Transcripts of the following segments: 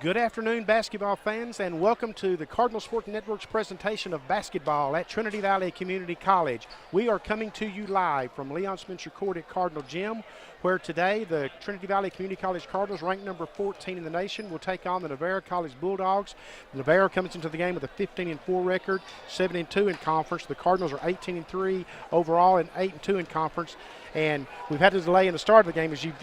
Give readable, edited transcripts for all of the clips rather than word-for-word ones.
Good afternoon, basketball fans, and welcome to the Cardinal Sports Network's presentation of basketball at Trinity Valley Community College. We are coming to you live from Leon Spencer Court at Cardinal Gym, where today the Trinity Valley Community College Cardinals, ranked number 14 in the nation, will take on the Navarro College Bulldogs. Navarro comes into the game with a 15-4 record, 7-2 in conference. The Cardinals are 18-3 overall and 8-2 in conference. And we've had a delay in the start of the game, as you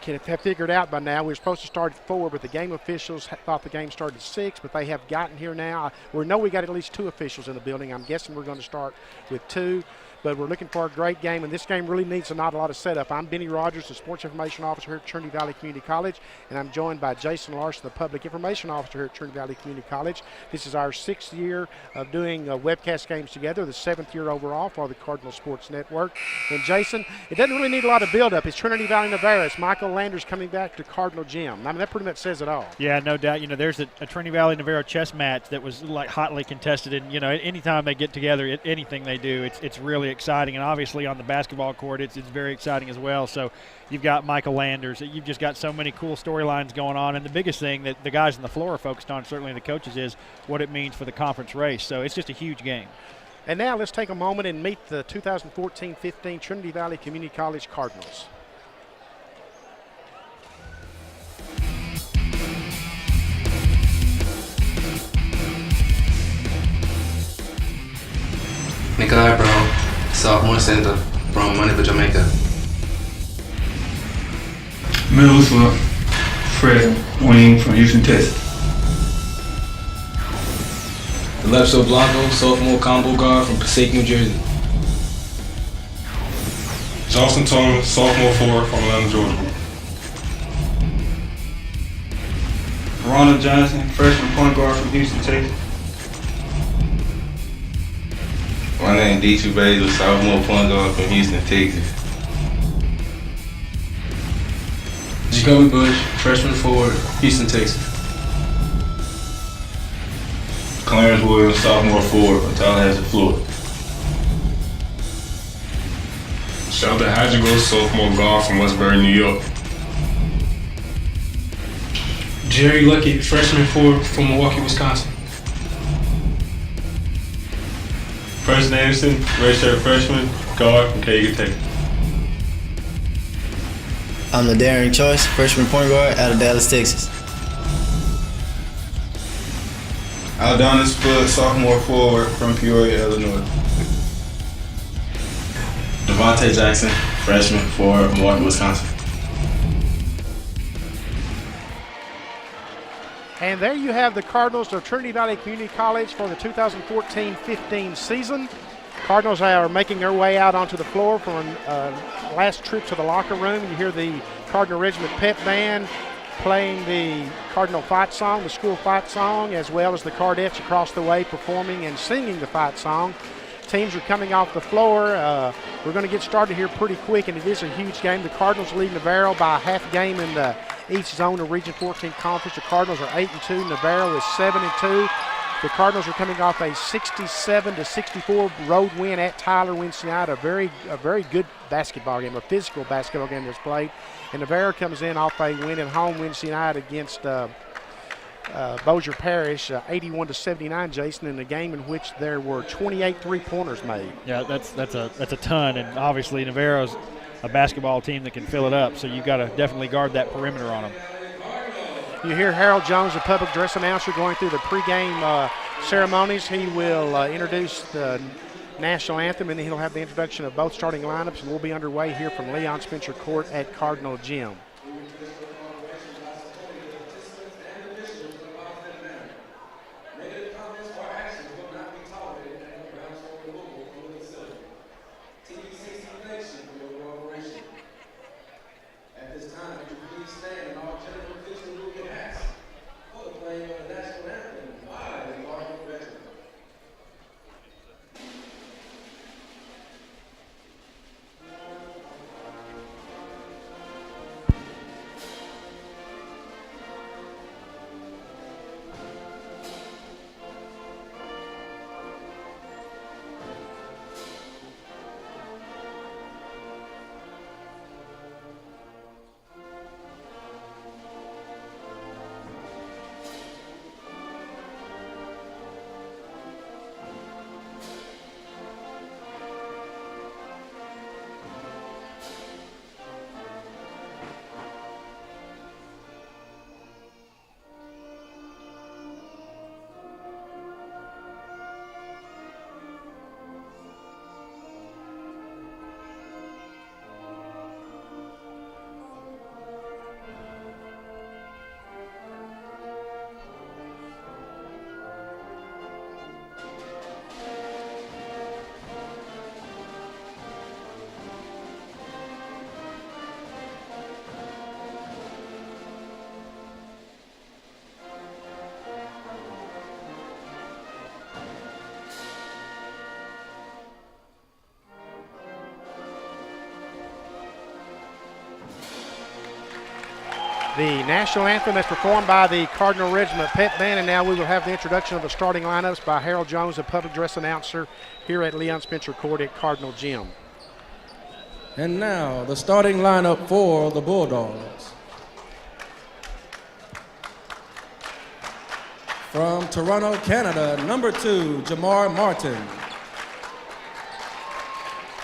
can have figured out by now. We were supposed to start at 4, but the game officials thought the game started at 6, but they have gotten here now. We know we got at least 2 officials in the building. I'm guessing we're going to start with 2. But we're looking for a great game, and this game really needs not a lot of setup. I'm Benny Rogers, the Sports Information Officer here at Trinity Valley Community College, and I'm joined by Jason Larson, the Public Information Officer here at Trinity Valley Community College. This is our 6th year of doing webcast games together, the 7th year overall for the Cardinal Sports Network. And Jason, it doesn't really need a lot of build-up. It's Trinity Valley Navarro. It's Michael Landers coming back to Cardinal Gym. I mean, that pretty much says it all. Yeah, no doubt. You know, there's a Trinity Valley Navarro chess match that was like hotly contested, and you know, anytime they get together, anything they do, it's really exciting. And obviously on the basketball court, it's very exciting as well. So you've got Michael Landers. You've just got so many cool storylines going on. And the biggest thing that the guys on the floor are focused on, certainly the coaches, is what it means for the conference race. So it's just a huge game. And now let's take a moment and meet the 2014-15 Trinity Valley Community College Cardinals. Nikolai Brown, sophomore center from Monica, Jamaica. Middle Fred Wing from Houston, Texas. Alexo Blanco, sophomore combo guard from Passaic, New Jersey. Johnson Thomas, sophomore forward from Atlanta, Georgia. Ronald Johnson, freshman point guard from Houston, Texas. My name is D2 Basil, sophomore point guard from Houston, Texas. Jacoby Bush, freshman forward, Houston, Texas. Clarence Williams, sophomore forward from Tallahassee, Florida. Sheldon Hadjigo, sophomore guard from Westbury, New York. Jerry Lucky, freshman forward from Milwaukee, Wisconsin. Preston Anderson, redshirt freshman, guard from Kagan, Texas. I'm the Darren Choice, freshman point guard out of Dallas, Texas. Aldona Spud, sophomore forward from Peoria, Illinois. Devontae Jackson, freshman forward, Milwaukee, Wisconsin. And there you have the Cardinals of Trinity Valley Community College for the 2014-15 season. Cardinals are making their way out onto the floor for a last trip to the locker room. You hear the Cardinal Regiment Pep Band playing the Cardinal fight song, the school fight song, as well as the Cardettes across the way performing and singing the fight song. Teams are coming off the floor. We're going to get started here pretty quick, and it is a huge game. The Cardinals lead Navarro by a half game in the East Zone of Region 14 Conference. The Cardinals are 8-2. Navarro is 7-2. The Cardinals are coming off a 67-64 road win at Tyler Wednesday night. A very good basketball game, a physical basketball game that's played. And Navarro comes in off a win at home Wednesday night against Bossier Parish, 81-79, Jason, in a game in which there were 28 three-pointers made. Yeah, that's a ton, and obviously Navarro's a basketball team that can fill it up, so you've got to definitely guard that perimeter on them. You hear Harold Jones, the public address announcer, going through the pregame ceremonies. He will introduce the national anthem, and then he'll have the introduction of both starting lineups, and we'll be underway here from Leon Spencer Court at Cardinal Gym. The national anthem is performed by the Cardinal Regiment Pep Band, and now we will have the introduction of the starting lineups by Harold Jones, the public address announcer here at Leon Spencer Court at Cardinal Gym. And now the starting lineup for the Bulldogs. From Toronto, Canada, number 2, Jamar Martin.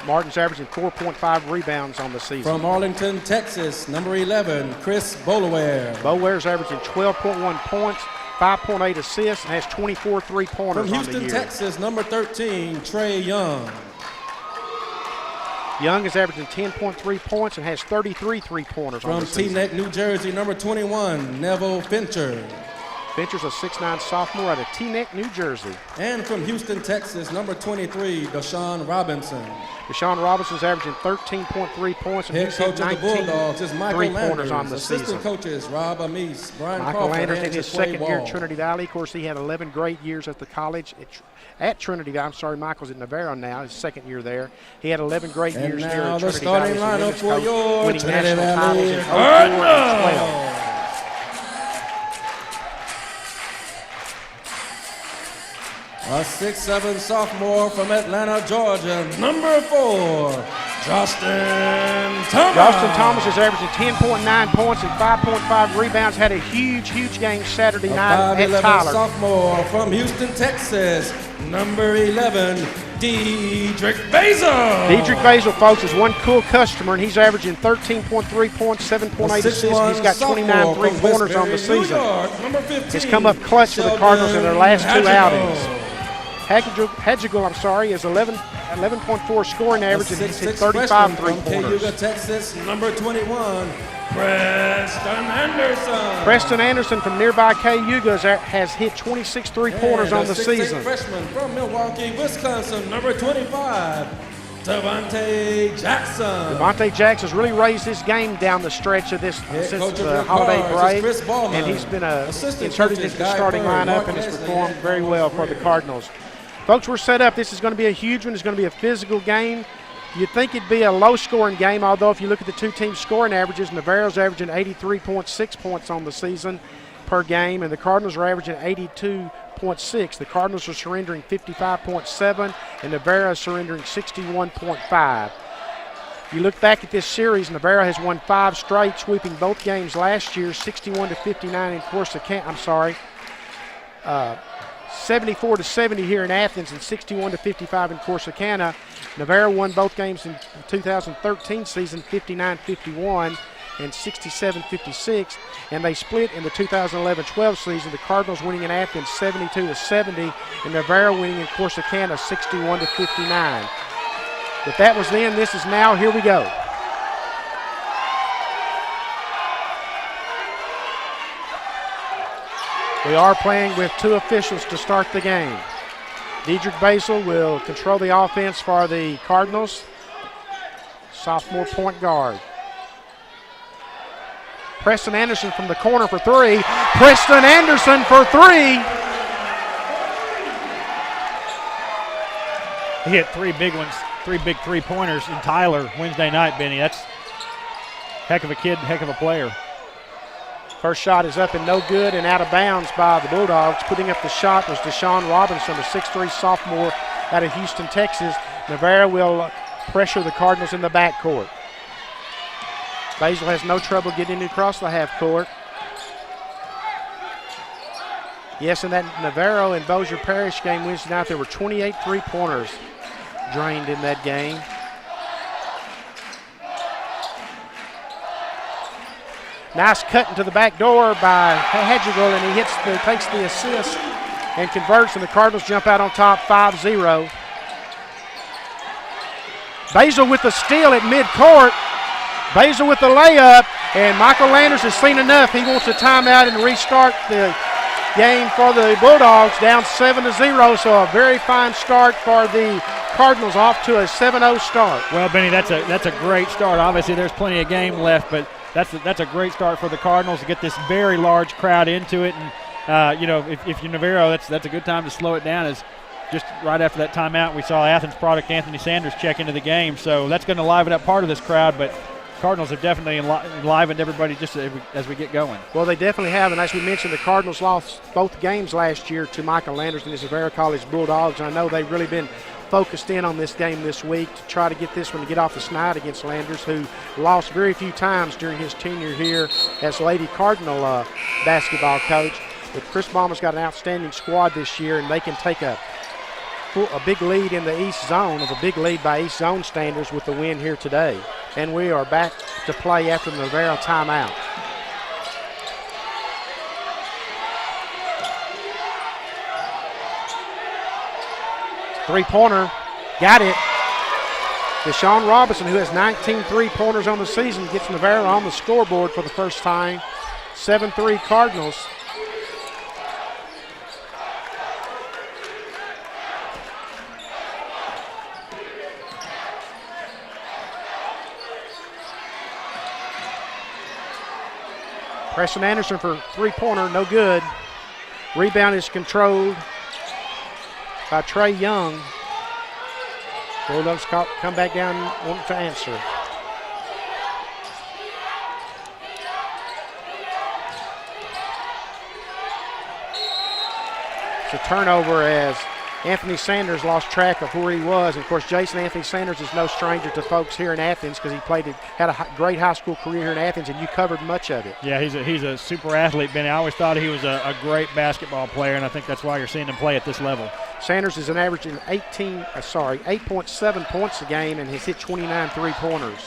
Martin's averaging 4.5 rebounds on the season. From Arlington, Texas, number 11, Chris Bolaware. Boware's averaging 12.1 points, 5.8 assists, and has 24 three-pointers From on the Houston, year. Texas, number 13, Trey Young. Young is averaging 10.3 points and has 33 three-pointers on From the season. Teaneck, New Jersey, number 21, Neville Fincher. Fincher's a 6'9 sophomore out of Teaneck, New Jersey. And from Houston, Texas, number 23, Deshaun Robinson. Deshaun Robinson's averaging 13.3 points and Head he's coach hit of the 19 Bulldogs is Michael three-pointers Landers. on the Assistant season. coaches Rob Amis, Brian Michael Crawford, Landers and in his Jaquay second year Wall. at Trinity Valley. Of course, he had 11 great years at the college at Trinity Valley. I'm sorry, Michael's at Navarro now, his second year there. He had 11 great And years now here at the Trinity starting Valley. lineup for your winning Trinity national Valley titles in 04 and 12. A 6'7" sophomore from Atlanta, Georgia, number 4, Justin Thomas. Justin Thomas is averaging 10.9 points and 5.5 rebounds. Had a huge game Saturday night at 5'11" Tyler. sophomore from Houston, Texas, number 11, Dedrick Basil. Dedrick Basil, folks, is one cool customer, and he's averaging 13.3 points, 7.8 assists, and he's got 29 three-pointers on the season. He's come up clutch for the Cardinals in their last two outings. Hadjigal, is 11.4 scoring average, and he's hit 35 three-pointers. Cayuga, Texas, number 21, Preston Anderson. Preston Anderson from nearby Cayuga has hit 26 three-pointers on the 6'8" season. freshman from Milwaukee, Wisconsin, number 25, Devontae Jackson. Devontae Jackson's really raised his game down the stretch of this since the holiday break, and he's been inserted into the starting lineup and has performed very well for the Cardinals. Folks, we're set up. This is going to be a huge one. It's going to be a physical game. You'd think it'd be a low-scoring game, although if you look at the two teams' scoring averages, Navarro's averaging 83.6 points on the season per game, and the Cardinals are averaging 82.6. The Cardinals are surrendering 55.7, and Navarro is surrendering 61.5. You look back at this series, Navarro has won 5 straight, sweeping both games last year, 61-59 in Corsicana. 74-70 here in Athens and 61-55 in Corsicana. Navarro won both games in the 2013 season, 59-51 and 67-56, and they split in the 2011-12 season. The Cardinals winning in Athens 72-70, and Navarro winning in Corsicana 61-59. But that was then. This is now. Here we go. We are playing with 2 officials to start the game. Dedrick Basil will control the offense for the Cardinals. Sophomore point guard. Preston Anderson from the corner for 3. Preston Anderson for 3. He hit 3 big ones, 3 big three-pointers in Tyler Wednesday night, Benny. That's heck of a kid, heck of a player. First shot is up and no good and out of bounds by the Bulldogs. Putting up the shot was Deshaun Robinson, a 6'3 sophomore out of Houston, Texas. Navarro will pressure the Cardinals in the backcourt. Basil has no trouble getting across the half court. Yes, in that Navarro and Bossier Parish game Wednesday night, there were 28 three-pointers drained in that game. Nice cut into the back door by Hadjigal, and he takes the assist and converts, and the Cardinals jump out on top 5-0. Basil with the steal at midcourt. Basil with the layup, and Michael Landers has seen enough. He wants a timeout and restart the game for the Bulldogs, down 7-0, so a very fine start for the Cardinals, off to a 7-0 start. Well, Benny, that's a great start. Obviously, there's plenty of game left, but that's a great start for the Cardinals to get this very large crowd into it. And if you're Navarro, that's a good time to slow it down. As just right after that timeout, we saw Athens product Anthony Sanders check into the game, so that's going to liven up part of this crowd. But Cardinals have definitely enlivened everybody just as we get going. Well, they definitely have, and as we mentioned, the Cardinals lost both games last year to Michael Landers and his Navarro College Bulldogs, and I know they've really been focused in on this game this week to try to get this one to get off the snide against Landers, who lost very few times during his tenure here as Lady Cardinal basketball coach. But Chris Bauman's got an outstanding squad this year, and they can take a big lead in the East Zone, of a big lead by East Zone standards with the win here today. And we are back to play after the Navarro timeout. Three-pointer, got it. Deshaun Robinson, who has 19 three-pointers on the season, gets Navarro on the scoreboard for the first time. 7-3 Cardinals. Preston Anderson for three-pointer, no good. Rebound is controlled by Trey Young. Bulldogs come back down, wanting to answer. It's a turnover as Anthony Sanders lost track of where he was. And of course, Jason Anthony Sanders is no stranger to folks here in Athens because he had a great high school career here in Athens, and you covered much of it. Yeah, he's a super athlete, Benny. I always thought he was a great basketball player, and I think that's why you're seeing him play at this level. Sanders is an averaging 8.7 points a game and has hit 29 three-pointers.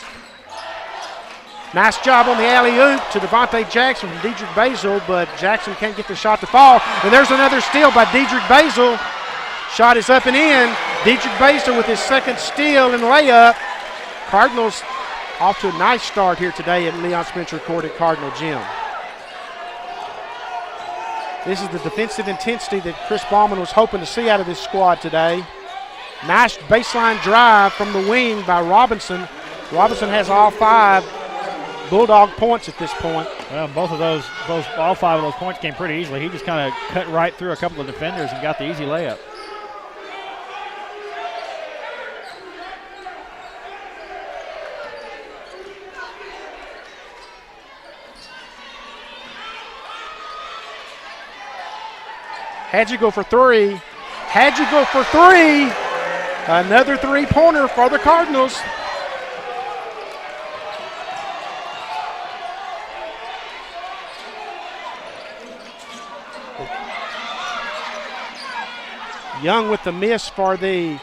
Nice job on the alley-oop to Devontae Jackson from Dedrick Basil, but Jackson can't get the shot to fall. And there's another steal by Dedrick Basil. Shot is up and in. Dedrick Basil with his second steal and layup. Cardinals off to a nice start here today at Leon Spencer Court at Cardinal Gym. This is the defensive intensity that Chris Bauman was hoping to see out of this squad today. Nice baseline drive from the wing by Robinson. Robinson has all 5 Bulldog points at this point. Well, all 5 of those points came pretty easily. He just kind of cut right through a couple of defenders and got the easy layup. Had you go for three. Had you go for three. Another three-pointer for the Cardinals. Young with the miss for the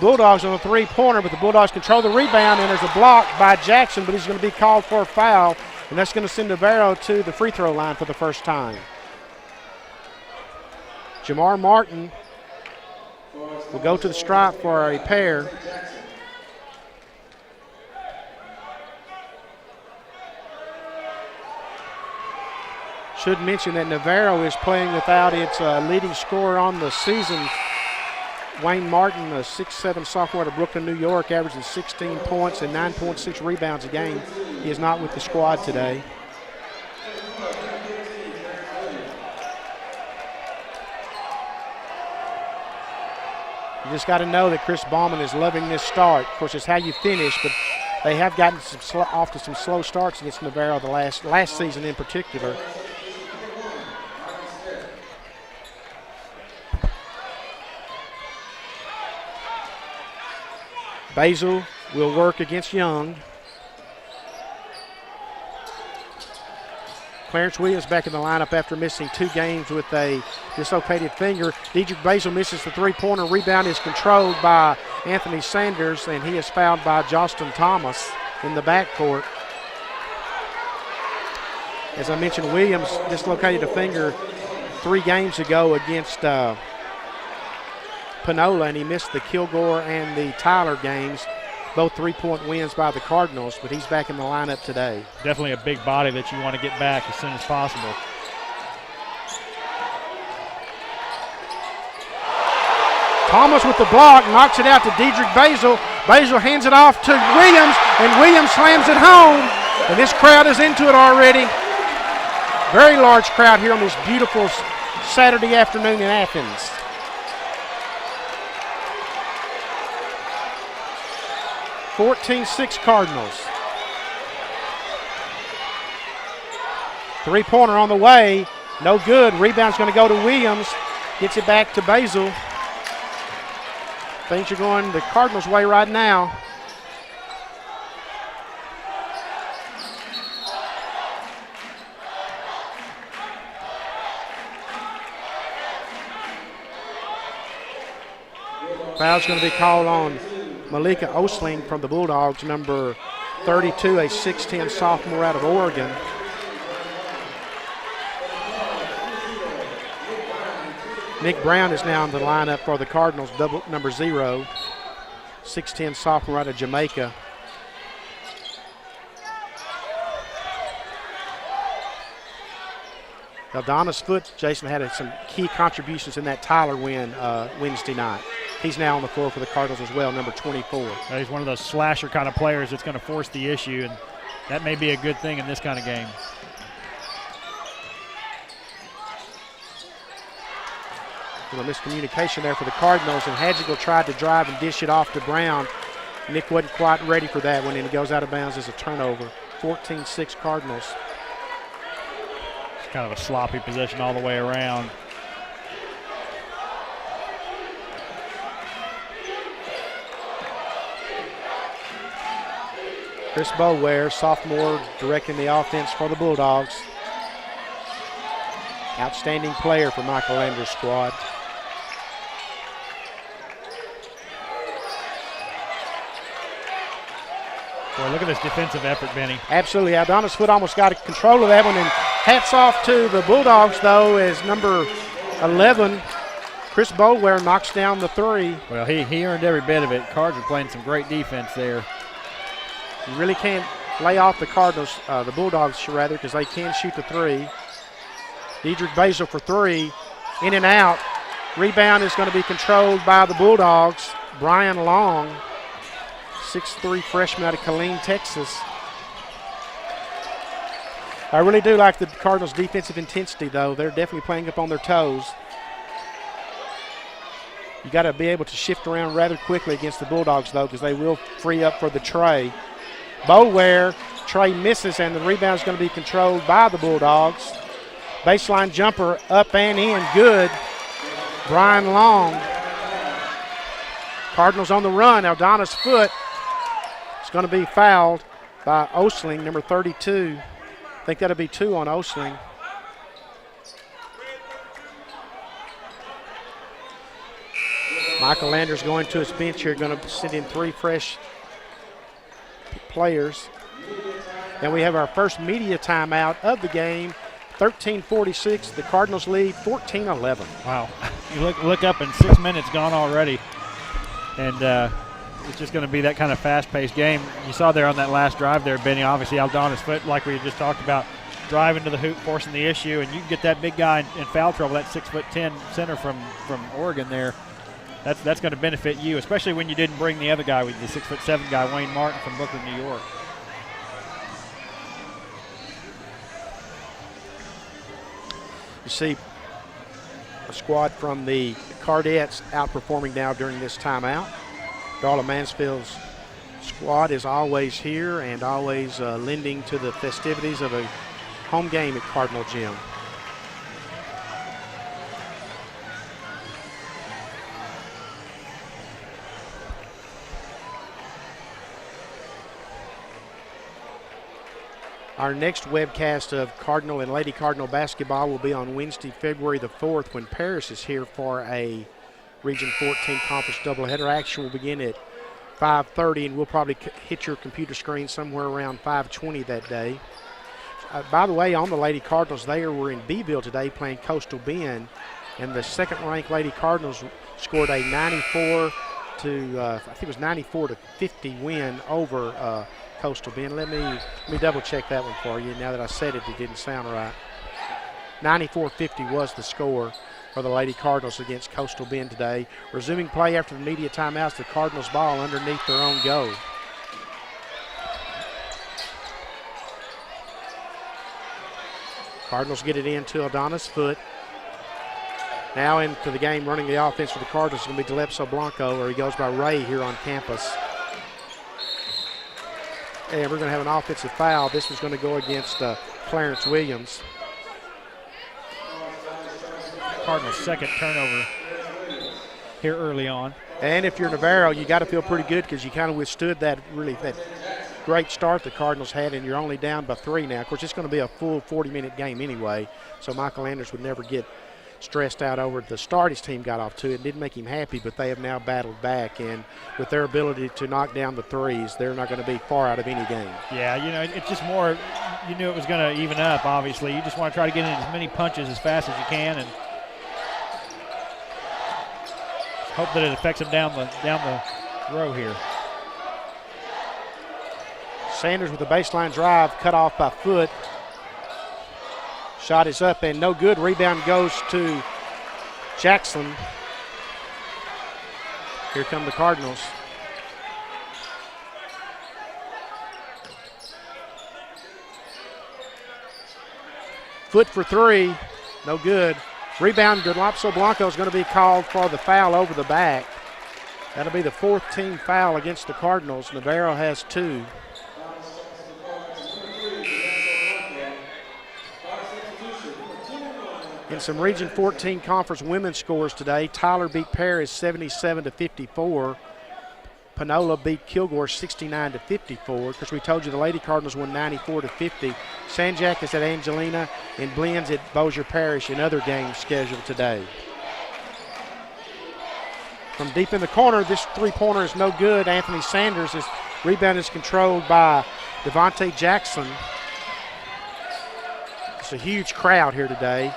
Bulldogs on the three-pointer, but the Bulldogs control the rebound, and there's a block by Jackson, but he's going to be called for a foul, and that's going to send Navarro to the free throw line for the first time. Jamar Martin will go to the stripe for a pair. Should mention that Navarro is playing without its leading scorer on the season. Wayne Martin, a 6'7" sophomore out of Brooklyn, New York, averages 16 points and 9.6 rebounds a game. He is not with the squad today. You just got to know that Chris Bauman is loving this start. Of course, it's how you finish, but they have gotten off to some slow starts against Navarro the last season in particular. Basil will work against Young. Clarence Williams back in the lineup after missing 2 games with a dislocated finger. Dedrick Basil misses the three-pointer. Rebound is controlled by Anthony Sanders, and he is fouled by Justin Thomas in the backcourt. As I mentioned, Williams dislocated a finger 3 games ago against Panola, and he missed the Kilgore and the Tyler games, both 3-point wins by the Cardinals, but he's back in the lineup today. Definitely a big body that you want to get back as soon as possible. Thomas with the block, knocks it out to Dedrick Basil. Basil hands it off to Williams, and Williams slams it home. And this crowd is into it already. Very large crowd here on this beautiful Saturday afternoon in Athens. (14-6) Cardinals. Three-pointer on the way. No good. Rebound's going to go to Williams. Gets it back to Basil. Things are going the Cardinals' way right now. Foul's going to be called on Malika Osling from the Bulldogs, number 32, a 6'10 sophomore out of Oregon. Nick Brown is now in the lineup for the Cardinals, number 0, 6'10 sophomore out of Jamaica. Adonis Foote, Jason, had some key contributions in that Tyler win Wednesday night. He's now on the floor for the Cardinals as well, number 24. He's one of those slasher kind of players that's going to force the issue, and that may be a good thing in this kind of game. A miscommunication there for the Cardinals, and Hadjigal tried to drive and dish it off to Brown. Nick wasn't quite ready for that one, and it goes out of bounds as a turnover. 14-6 Cardinals. It's kind of a sloppy possession all the way around. Chris Boware, sophomore, directing the offense for the Bulldogs. Outstanding player for Michael Landers' squad. Boy, look at this defensive effort, Benny. Absolutely. Adonis Foote almost got control of that one, and hats off to the Bulldogs, though, as number 11, Chris Boware, knocks down the three. Well, he earned every bit of it. Cards are playing some great defense there. You really can't lay off the Cardinals, the Bulldogs, rather, because they can shoot the three. Dedrick Basil for three, in and out. Rebound is going to be controlled by the Bulldogs. Brian Long, 6'3" freshman out of Killeen, Texas. I really do like the Cardinals' defensive intensity, though. They're definitely playing up on their toes. You got to be able to shift around rather quickly against the Bulldogs, though, because they will free up for the tray. Boware, Trey misses, and the rebound is going to be controlled by the Bulldogs. Baseline jumper up and in, good. Brian Long. Cardinals on the run. Adonis Foote is going to be fouled by Osling, number 32. I think that'll be 2 on Osling. Michael Landers going to his bench here, going to send in 3 fresh players. And we have our first media timeout of the game. 13:46, the Cardinals lead 14-11. Wow. You look up and 6 minutes gone already. And it's just going to be that kind of fast-paced game. You saw there on that last drive there, Benny, obviously Adonis Foote, like we just talked about, driving to the hoop, forcing the issue, and you can get that big guy in foul trouble, that 6'10" center from Oregon there. That's going to benefit you, especially when you didn't bring the other guy with the 6'7" guy, Wayne Martin from Brooklyn, New York. You see a squad from the Cardettes outperforming now during this timeout. Darla Mansfield's squad is always here and always lending to the festivities of a home game at Cardinal Gym. Our next webcast of Cardinal and Lady Cardinal basketball will be on Wednesday, February the 4th, when Paris is here for a Region 14 conference doubleheader. Action will begin at 5:30, and we'll probably hit your computer screen somewhere around 5:20 that day. By the way, on the Lady Cardinals, they were in Beeville today playing Coastal Bend, and the second-ranked Lady Cardinals scored a 94 to 50 win over Coastal Bend. Let me double check that one for you. Now that I said it, it didn't sound right. 94-50 was the score for the Lady Cardinals against Coastal Bend today. Resuming play after the media timeouts, the Cardinals ball underneath their own goal. Cardinals get it in to Adonis Foote. Now into the game running the offense for the Cardinals is going to be Delepso Blanco, or he goes by Ray here on campus. And we're going to have an offensive foul. This was going to go against Clarence Williams. Cardinals' second turnover here early on. And if you're Navarro, you got to feel pretty good because you kind of withstood that great start the Cardinals had, and you're only down by 3 now. Of course, it's going to be a full 40-minute game anyway, so Michael Anders would never get stressed out over the start his team got off to. It didn't make him happy, but they have now battled back, and with their ability to knock down the threes, they're not going to be far out of any game. Yeah, you know, it's just more, you knew it was going to even up, obviously. You just want to try to get in as many punches as fast as you can and hope that it affects them down the row here. Sanders with the baseline drive, cut off by Foot. Shot is up and no good. Rebound goes to Jackson. Here come the Cardinals. Foot for 3, no good. Rebound, Galapso Blanco is going to be called for the foul over the back. That'll be the 4th team foul against the Cardinals. Navarro has 2. In some Region 14 Conference women's scores today, Tyler beat Paris 77-54. Panola beat Kilgore 69-54. Because we told you the Lady Cardinals won 94-50. Sanjak is at Angelina and Blends at Bossier Parish in other games scheduled today. From deep in the corner, this three-pointer is no good. Anthony Sanders' rebound is controlled by Devontae Jackson. It's a huge crowd here today.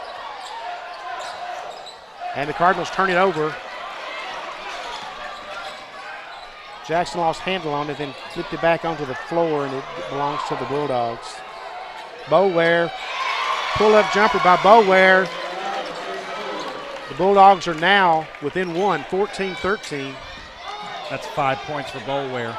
And the Cardinals turn it over. Jackson lost handle on it, then flipped it back onto the floor, and it belongs to the Bulldogs. Boware, pull-up jumper by Boware. The Bulldogs are now within 1, 14-13. That's 5 points for Boware.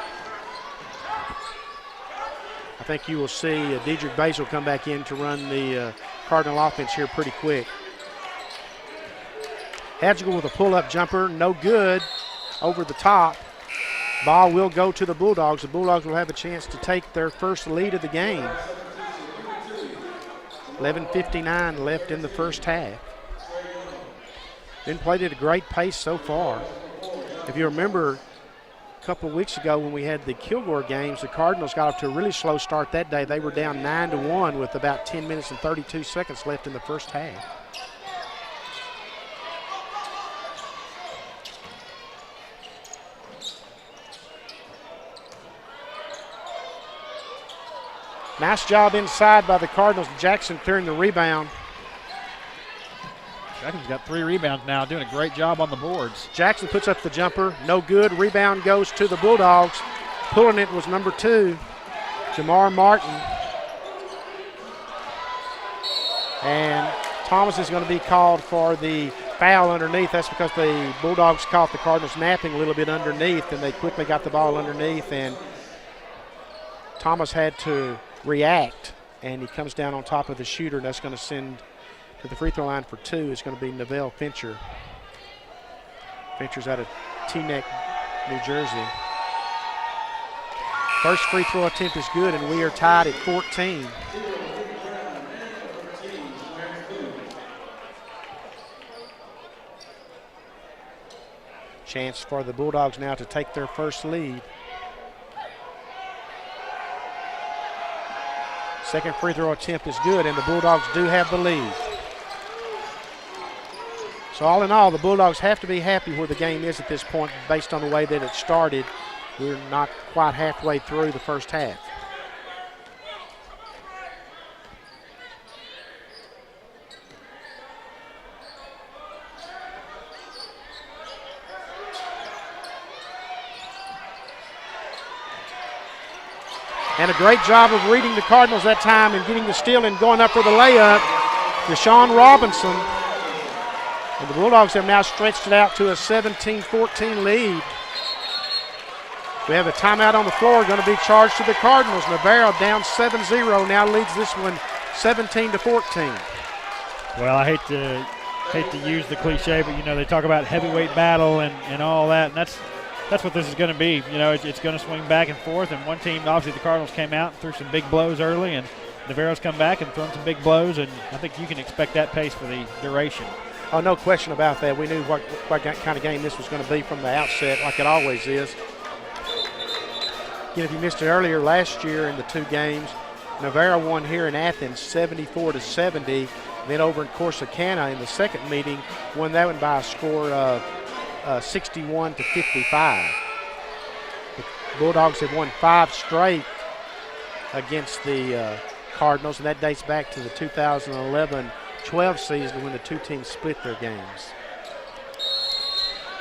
I think you will see Dedrick Basil come back in to run the Cardinal offense here pretty quick. Hadjigal with a pull-up jumper, no good, over the top. Ball will go to the Bulldogs. The Bulldogs will have a chance to take their first lead of the game. 11:59 left in the first half. Been played at a great pace so far. If you remember a couple of weeks ago when we had the Kilgore games, the Cardinals got off to a really slow start that day. They were down 9-1 with about 10 minutes and 32 seconds left in the first half. Nice job inside by the Cardinals. Jackson clearing the rebound. Jackson's got 3 rebounds now, doing a great job on the boards. Jackson puts up the jumper, no good. Rebound goes to the Bulldogs. Pulling it was number 2, Jamar Martin. And Thomas is going to be called for the foul underneath. That's because the Bulldogs caught the Cardinals napping a little bit underneath, and they quickly got the ball underneath, and Thomas had to react, and he comes down on top of the shooter, and that's going to send to the free throw line for 2. It's going to be Neville Fincher. Fincher's out of Teaneck, New Jersey. First free throw attempt is good, and we are tied at 14. Chance for the Bulldogs now to take their first lead. Second free throw attempt is good, and the Bulldogs do have the lead. So all in all, the Bulldogs have to be happy where the game is at this point based on the way that it started. We're not quite halfway through the first half. And a great job of reading the Cardinals that time and getting the steal and going up for the layup. Deshaun Robinson. And the Bulldogs have now stretched it out to a 17-14 lead. We have a timeout on the floor going to be charged to the Cardinals. Navarro down 7-0, now leads this one 17-14. Well, I hate to use the cliche, but you know they talk about heavyweight battle and all that, and that's what this is going to be. You know, it's going to swing back and forth, and one team, obviously the Cardinals came out and threw some big blows early, and Navarro's come back and thrown some big blows, and I think you can expect that pace for the duration. Oh, no question about that. We knew what kind of game this was going to be from the outset, like it always is. Again, if you missed it earlier, last year in the two games, Navarro won here in Athens 74-70. Then over in Corsicana in the second meeting, won that one by a score of 61-55. The Bulldogs have won 5 straight against the Cardinals, and that dates back to the 2011-12 season when the two teams split their games.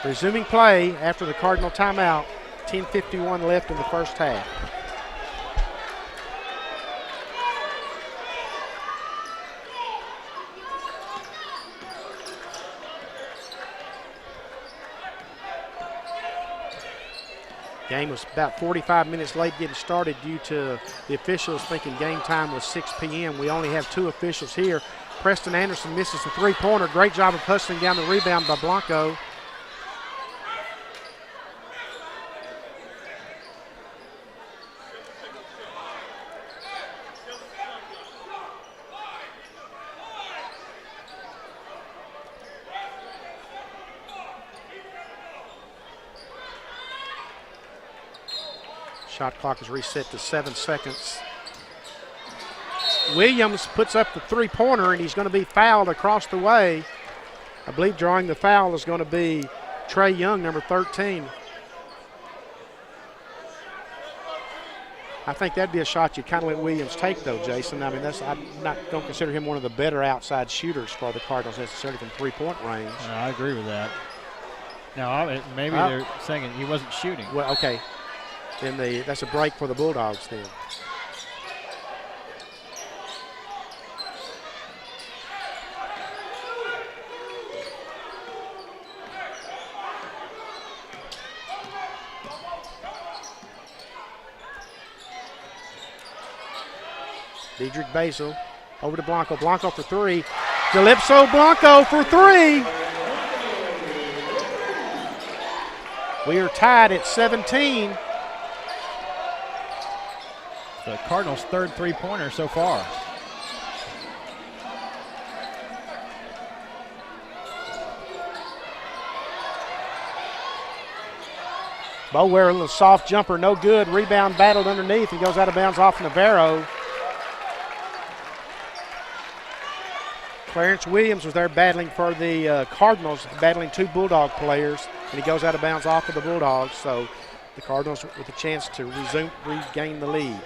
Resuming play after the Cardinal timeout, 10:51 left in the first half. Game was about 45 minutes late getting started due to the officials thinking game time was 6 p.m. We only have 2 officials here. Preston Anderson misses the three-pointer. Great job of hustling down the rebound by Blanco. Shot clock is reset to 7 seconds. Williams puts up the three-pointer, and he's going to be fouled across the way. I believe drawing the foul is going to be Trey Young, number 13. I think that'd be a shot you kind of let Williams take, though, Jason. I mean, don't consider him one of the better outside shooters for the Cardinals necessarily from three-point range. No, I agree with that. Now, maybe they're saying he wasn't shooting. Well, okay. Then that's a break for the Bulldogs then. Dedrick Basil over to Blanco. Blanco for 3. Calypso Blanco for 3. We are tied at 17. The Cardinals' third three-pointer so far. Bower, a little soft jumper, no good. Rebound battled underneath and goes out of bounds off Navarro. Clarence Williams was there battling for the Cardinals, battling 2 Bulldog players, and he goes out of bounds off of the Bulldogs. So the Cardinals with a chance to regain the lead.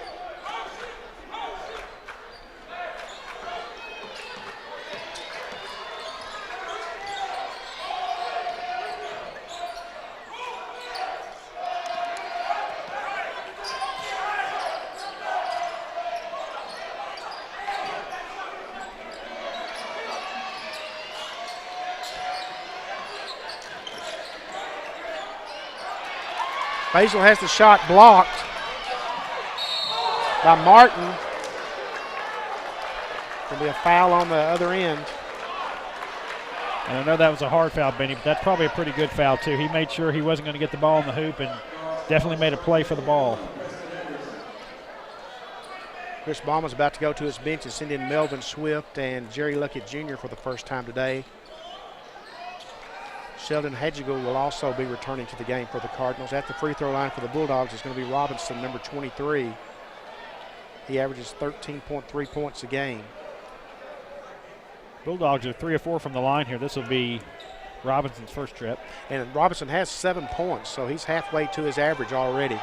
Basil has the shot blocked by Martin. There'll be a foul on the other end. And I know that was a hard foul, Benny, but that's probably a pretty good foul, too. He made sure he wasn't going to get the ball in the hoop and definitely made a play for the ball. Chris Bauman's about to go to his bench and send in Melvin Swift and Jerry Luckett Jr. for the first time today. Sheldon Hedgigal will also be returning to the game for the Cardinals. At the free throw line for the Bulldogs is going to be Robinson, number 23. He averages 13.3 points a game. Bulldogs are 3 or 4 from the line here. This will be Robinson's first trip. And Robinson has 7 points, so he's halfway to his average already.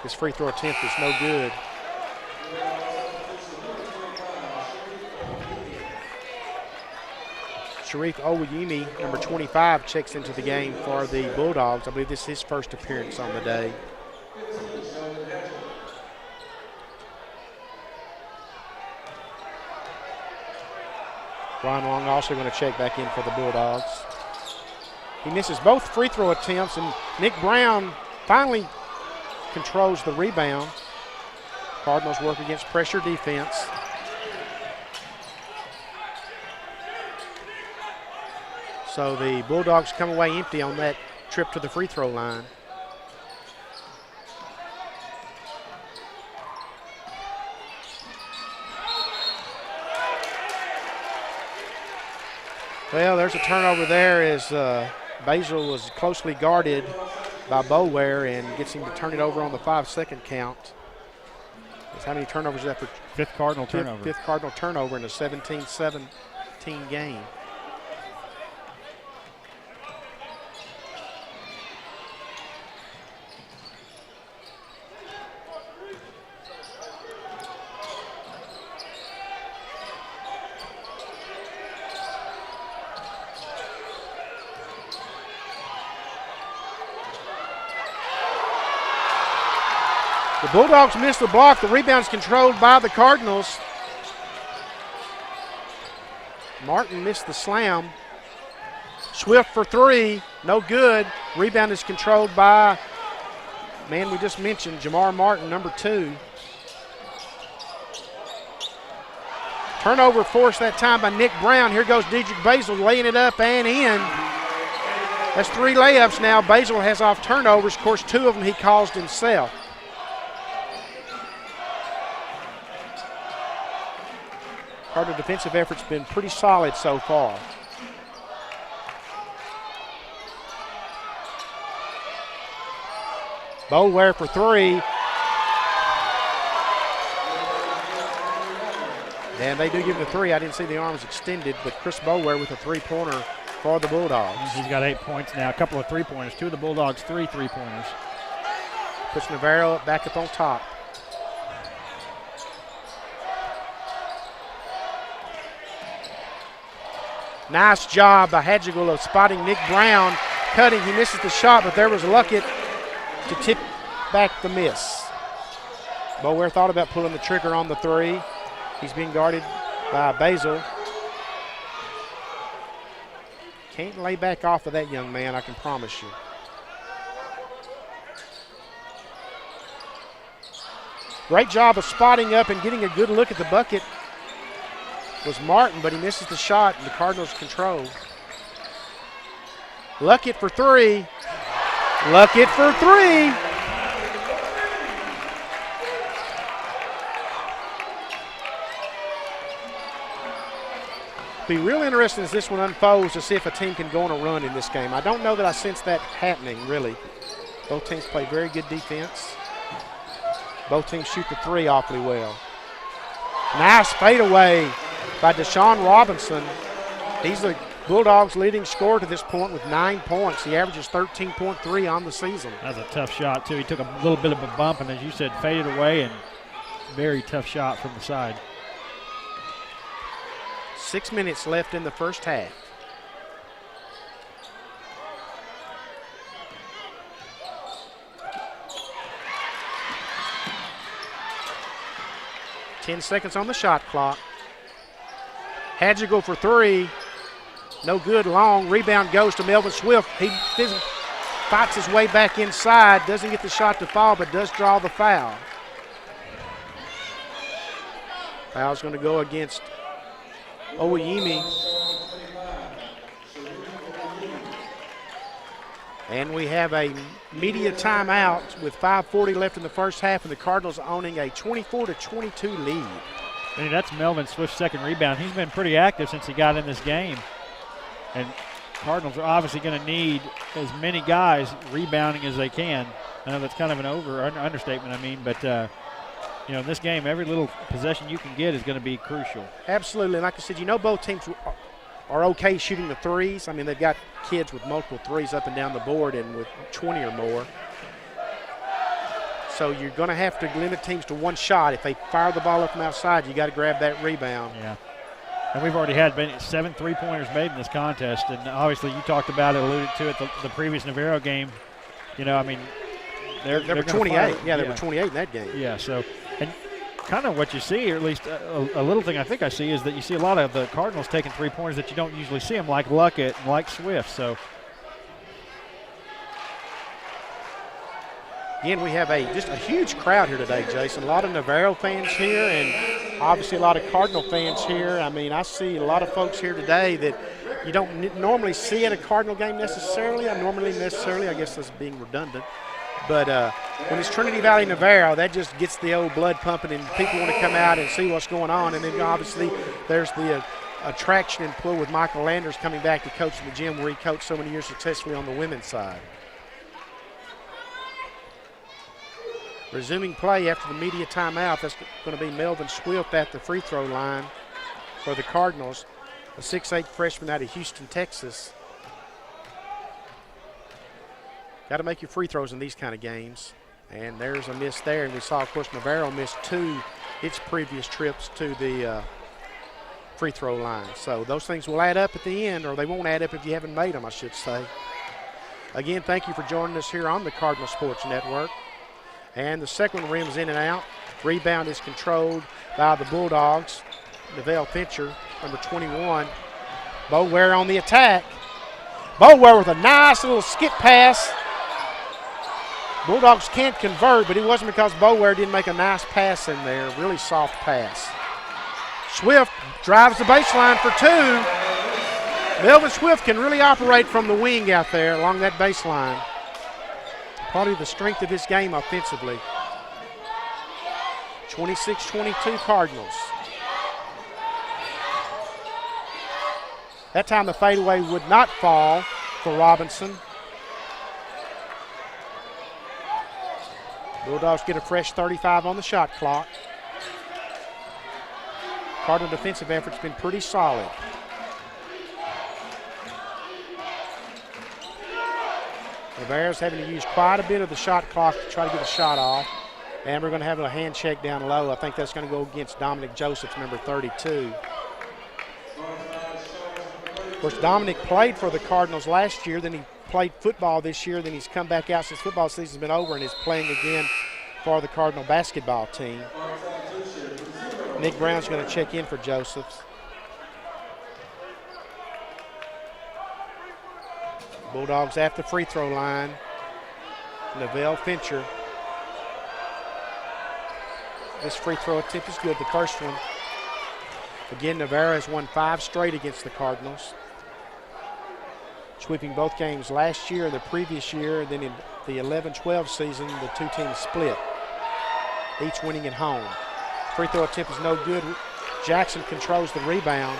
His free throw attempt is no good. Sharif Owayemi, number 25, checks into the game for the Bulldogs. I believe this is his first appearance on the day. Brian Long also going to check back in for the Bulldogs. He misses both free throw attempts, and Nick Brown finally controls the rebound. Cardinals work against pressure defense. So the Bulldogs come away empty on that trip to the free throw line. Well, there's a turnover there as Basil was closely guarded by Boware and gets him to turn it over on the 5-second count. That's how many turnovers is that for? Fifth Cardinal turnover. Fifth Cardinal turnover in a 17-17 game. The Bulldogs missed the block. The rebound's controlled by the Cardinals. Martin missed the slam. Swift for three, no good. Rebound is controlled by, man we just mentioned, Jamar Martin, number 2. Turnover forced that time by Nick Brown. Here goes Dedrick Basil laying it up and in. That's 3 layups now. Basil has off turnovers. Of course, 2 of them he caused himself. Cardinal defensive effort's been pretty solid so far. Boware for 3. And they do give him the 3. I didn't see the arms extended, but Chris Boware with a 3-pointer for the Bulldogs. He's got 8 points now, a couple of 3-pointers. 2 of the Bulldogs, 3 3-pointers. Puts Navarro back up on top. Nice job by Hadjigal of spotting Nick Brown. Cutting, he misses the shot, but there was Luckett to tip back the miss. Boware thought about pulling the trigger on the 3. He's being guarded by Basil. Can't lay back off of that young man, I can promise you. Great job of spotting up and getting a good look at the bucket was Martin, but he misses the shot and the Cardinals control. Luckett for 3. Luckett for 3. Be real interesting as this one unfolds to see if a team can go on a run in this game. I don't know that I sense that happening, really. Both teams play very good defense. Both teams shoot the 3 awfully well. Nice fadeaway by Deshaun Robinson. He's the Bulldogs' leading scorer to this point with 9 points. He averages 13.3 on the season. That's a tough shot, too. He took a little bit of a bump and, as you said, faded away, and very tough shot from the side. 6 minutes left in the first half. Ten seconds on the shot clock. Hadjigal for 3. No good, long. Rebound goes to Melvin Swift. He fights his way back inside. Doesn't get the shot to fall, but does draw the foul. Foul's going to go against Oyemi. And we have a media timeout with 5:40 left in the first half, and the Cardinals owning a 24-22 lead. And that's Melvin Swift's second rebound. He's been pretty active since he got in this game. And Cardinals are obviously going to need as many guys rebounding as they can. I know that's kind of an understatement, but in this game, every little possession you can get is going to be crucial. Absolutely. And like I said, both teams are okay shooting the 3s. I mean, they've got kids with multiple 3s up and down the board and with 20 or more. So you're going to have to limit teams to one shot. If they fire the ball up from outside, you got to grab that rebound. Yeah. And we've already had 7 3-pointers made in this contest. And obviously you talked about it, alluded to it, the previous Navarro game. They're were 28. Yeah, they were 28 in that game. Yeah, so and kind of what you see, or at least a little thing I think I see, is that you see a lot of the Cardinals taking 3-pointers that you don't usually see them, like Luckett and like Swift. So again, we have just a huge crowd here today, Jason. A lot of Navarro fans here and obviously a lot of Cardinal fans here. I mean, I see a lot of folks here today that you don't normally see at a Cardinal game necessarily. I guess that's being redundant. But when it's Trinity Valley Navarro, that just gets the old blood pumping, and people want to come out and see what's going on. And then obviously there's the attraction and pull with Michael Landers coming back to coach in the gym where he coached so many years successfully on the women's side. Resuming play after the media timeout, that's going to be Melvin Swift at the free throw line for the Cardinals, a 6'8" freshman out of Houston, Texas. Got to make your free throws in these kind of games. And there's a miss there. And we saw, of course, Navarro miss 2 its previous trips to the free throw line. So those things will add up at the end, or they won't add up if you haven't made them, I should say. Again, thank you for joining us here on the Cardinal Sports Network. And the second one rims in and out. Rebound is controlled by the Bulldogs. Neville Fincher, number 21. Boware on the attack. Boware with a nice little skip pass. Bulldogs can't convert, but it wasn't because Boware didn't make a nice pass in there. Really soft pass. Swift drives the baseline for 2. Melvin Swift can really operate from the wing out there along that baseline. Probably the strength of his game offensively. 26-22 Cardinals. That time the fadeaway would not fall for Robinson. Bulldogs get a fresh 35 on the shot clock. Cardinal defensive effort's been pretty solid. Navarro's having to use quite a bit of the shot clock to try to get a shot off. And we're going to have a hand check down low. I think that's going to go against Dominic Joseph's number 32. Of course, Dominic played for the Cardinals last year, then he played football this year, then he's come back out since football season's been over and is playing again for the Cardinal basketball team. Nick Brown's going to check in for Josephs. Bulldogs at the free throw line. Neville Fincher. This free throw attempt is good, the first one. Again, Navarro has won 5 straight against the Cardinals. Sweeping both games last year and the previous year, and then in the 11-12 season, the 2 teams split, each winning at home. Free throw attempt is no good. Jackson controls the rebound.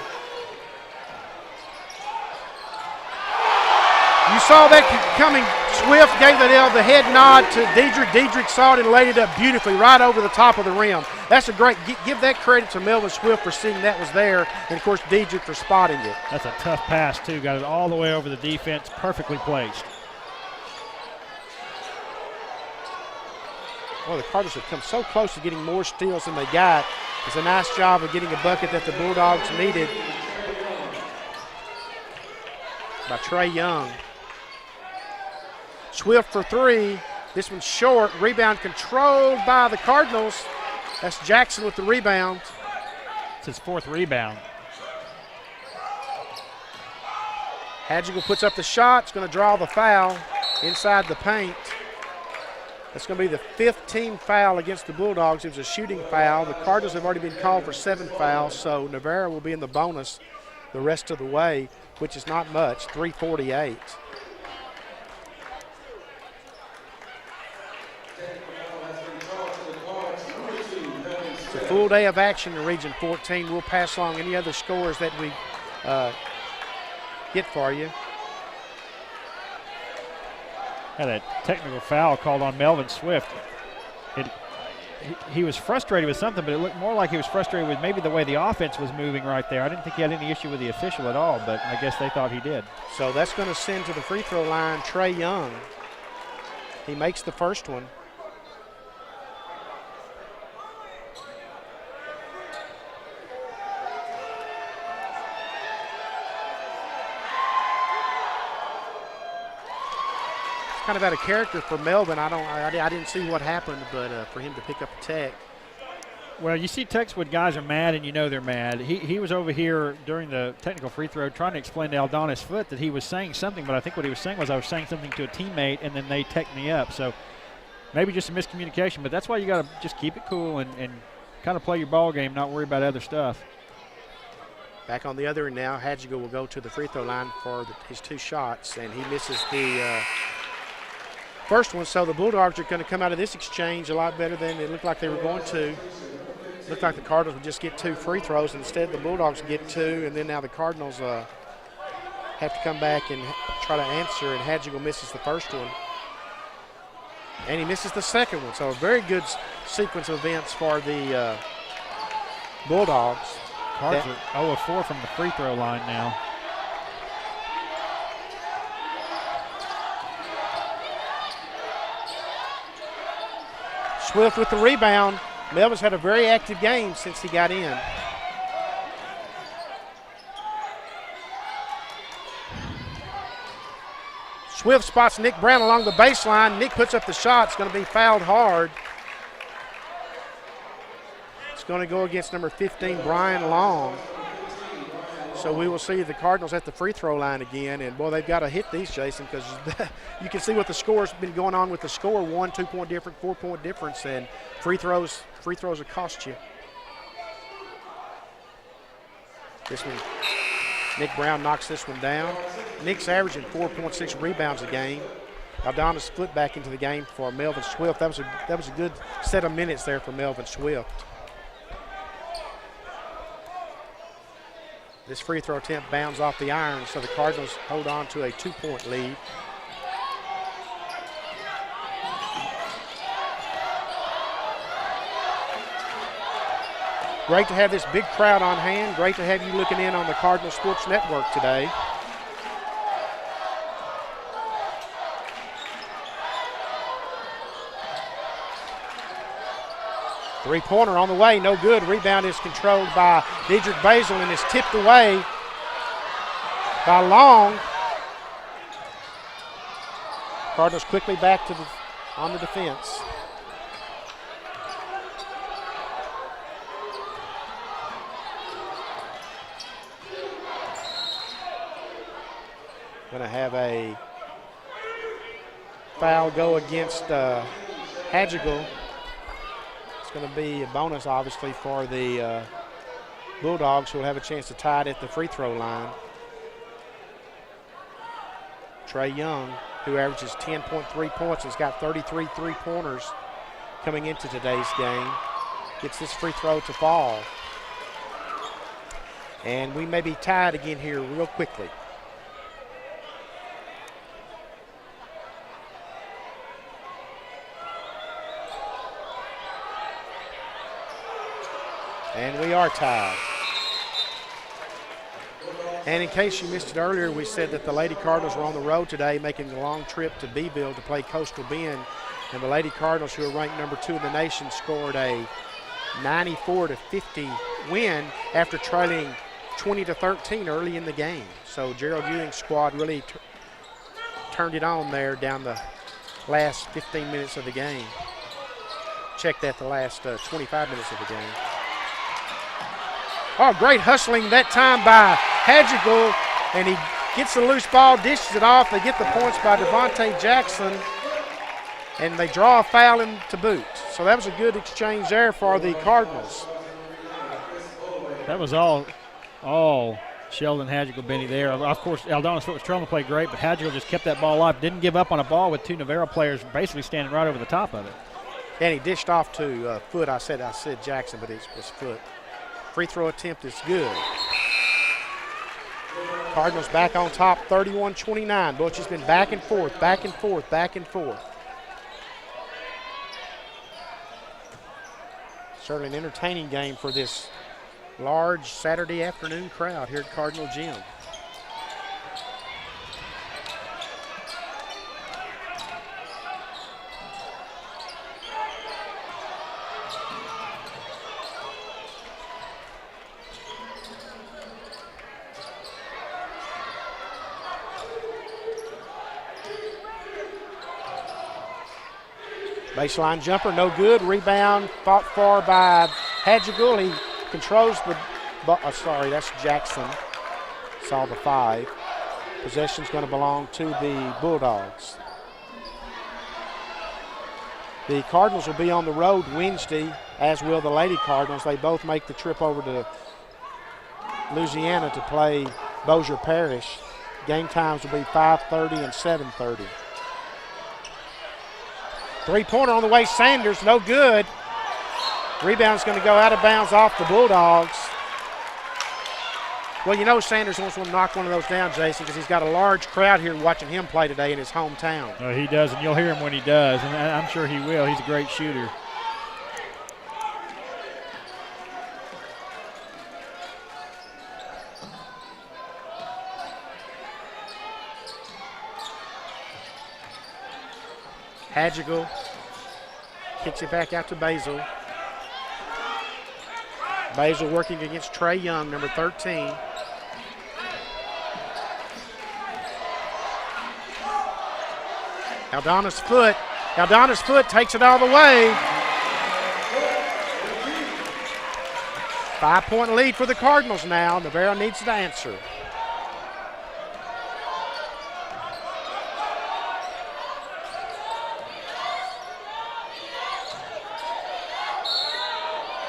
You saw that coming. Swift gave the head nod to Diedrich. Diedrich saw it and laid it up beautifully right over the top of the rim. That's a great, give that credit to Melvin Swift for seeing that was there, and of course Diedrich for spotting it. That's a tough pass too. Got it all the way over the defense, perfectly placed. Well, the Cardinals have come so close to getting more steals than they got. It's a nice job of getting a bucket that the Bulldogs needed by Trey Young. Swift for 3. This one's short. Rebound controlled by the Cardinals. That's Jackson with the rebound. It's his 4th rebound. Hadjigal puts up the shot. It's going to draw the foul inside the paint. That's going to be the 5th team foul against the Bulldogs. It was a shooting foul. The Cardinals have already been called for 7 fouls, so Navarro will be in the bonus the rest of the way, which is not much, 3:48. It's a full day of action in Region 14. We'll pass along any other scores that we get for you. Had a technical foul called on Melvin Swift. He was frustrated with something, but it looked more like he was frustrated with maybe the way the offense was moving right there. I didn't think he had any issue with the official at all, but I guess they thought he did. So that's going to send to the free throw line Trey Young. He makes the first one. Kind of out of character for Melvin. I didn't see what happened, but for him to pick up the tech. Well, you see texts when guys are mad and you know they're mad. He was over here during the technical free throw trying to explain to Aldonis Foote that he was saying something, but I think what he was saying was I was saying something to a teammate and then they teched me up. So maybe just a miscommunication, but that's why you got to just keep it cool and kind of play your ball game, not worry about other stuff. Back on the other end now, Hadjigal will go to the free throw line for his 2 shots, and he misses the first one. So the Bulldogs are going to come out of this exchange a lot better than it looked like they were going to. Looked like the Cardinals would just get 2 free throws. Instead, the Bulldogs get 2, and then now the Cardinals have to come back and try to answer, and Hadjigal misses the first one. And he misses the second one. So a very good sequence of events for the Bulldogs. Cards are 0 of 4 from the free throw line now. Swift with the rebound. Melvin's had a very active game since he got in. Swift spots Nick Brown along the baseline. Nick puts up the shot. It's going to be fouled hard. It's going to go against number 15, Brian Long. So we will see the Cardinals at the free throw line again. And, boy, they've got to hit these, Jason, because you can see what the score's been going on with the score. 1 2-point difference, 4-point difference, and free throws will cost you. This one, Nick Brown knocks this one down. Nick's averaging 4.6 rebounds a game. Aldana split back into the game for Melvin Swift. That was a good set of minutes there for Melvin Swift. This free throw attempt bounds off the iron, so the Cardinals hold on to a 2-point lead. Great to have this big crowd on hand. Great to have you looking in on the Cardinal Sports Network today. Three-pointer on the way, no good. Rebound is controlled by Dedrick Basil and is tipped away by Long. Cardinals quickly back to on the defense. Going to have a foul go against Hadjigal. Going to be a bonus, obviously, for the Bulldogs, who will have a chance to tie it at the free throw line. Trey Young, who averages 10.3 points, has got 33 three-pointers coming into today's game, gets this free throw to fall. And we may be tied again here real quickly. And we are tied. And in case you missed it earlier, we said that the Lady Cardinals were on the road today, making a long trip to Beeville to play Coastal Bend. And the Lady Cardinals, who are ranked number 2 in the nation, scored a 94-50 win after trailing 20-13 early in the game. So Gerald Ewing's squad really turned it on there down the last 15 minutes of the game. Check that, the last 25 minutes of the game. Oh, great hustling that time by Hadjigal, and he gets the loose ball, dishes it off. They get the points by Devontae Jackson, and they draw a foul in to boot. So that was a good exchange there for the Cardinals. That was all Sheldon Hadjigal Benny there. Of course, Aldana Swift was trying to play great, but Hadjigal just kept that ball alive. Didn't give up on a ball with 2 Navarro players basically standing right over the top of it. And he dished off to Foot. I said Jackson, but it was Foot. Free throw attempt is good. Cardinals back on top, 31-29. Butch has been back and forth, back and forth, back and forth. Certainly an entertaining game for this large Saturday afternoon crowd here at Cardinal Gym. Baseline jumper, no good. Rebound fought for by Hadjigal. He controls the sorry, that's Jackson. Saw the 5. Possession's going to belong to the Bulldogs. The Cardinals will be on the road Wednesday, as will the Lady Cardinals. They both make the trip over to Louisiana to play Bossier Parish. Game times will be 5:30 and 7:30. Three-pointer on the way, Sanders, no good. Rebound's going to go out of bounds off the Bulldogs. Well, you know Sanders wants to knock one of those down, Jason, because he's got a large crowd here watching him play today in his hometown. Oh, he does, and you'll hear him when he does, and I'm sure he will. He's a great shooter. Hadjigal kicks it back out to Basil. Basil working against Trey Young, number 13. Aldana's foot takes it all the way. 5-point lead for the Cardinals now. Navarro needs to answer.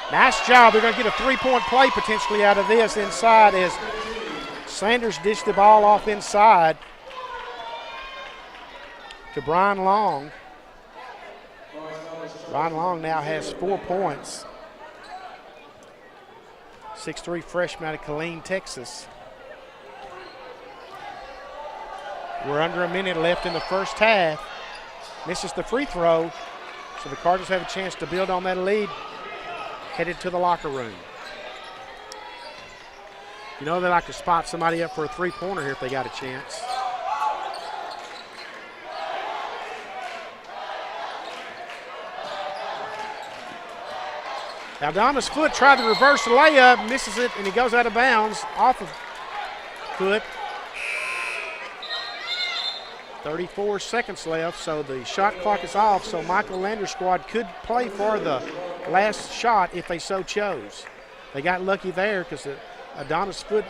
Nice job. They're going to get a three-point play potentially out of this inside as Sanders dished the ball off inside to Brian Long. Brian Long now has 4 points. 6'3" freshman out of Killeen, Texas. We're under a minute left in the first half. Misses the free throw, so the Cardinals have a chance to build on that lead. Headed to the locker room. You know they like to spot somebody up for a three-pointer here if they got a chance. Aldana's foot tried to reverse the layup, misses it, and he goes out of bounds off of foot. 34 seconds left, so the shot clock is off, so Michael Lander's squad could play for the last shot if they so chose. They got lucky there because Adonis Foot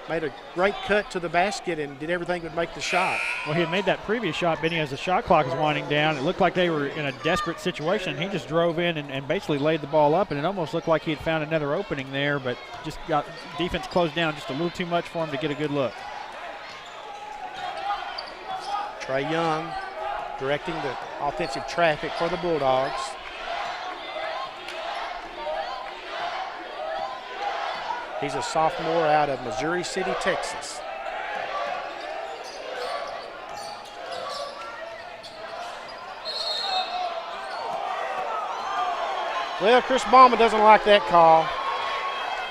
made a great cut to the basket and did everything but make the shot. Well, he had made that previous shot, Benny, as the shot clock was winding down. It looked like they were in a desperate situation. He just drove in and basically laid the ball up, and it almost looked like he had found another opening there, but just got defense closed down just a little too much for him to get a good look. Trey Young directing the offensive traffic for the Bulldogs. He's a sophomore out of Missouri City, Texas. Well, Chris Ballman doesn't like that call.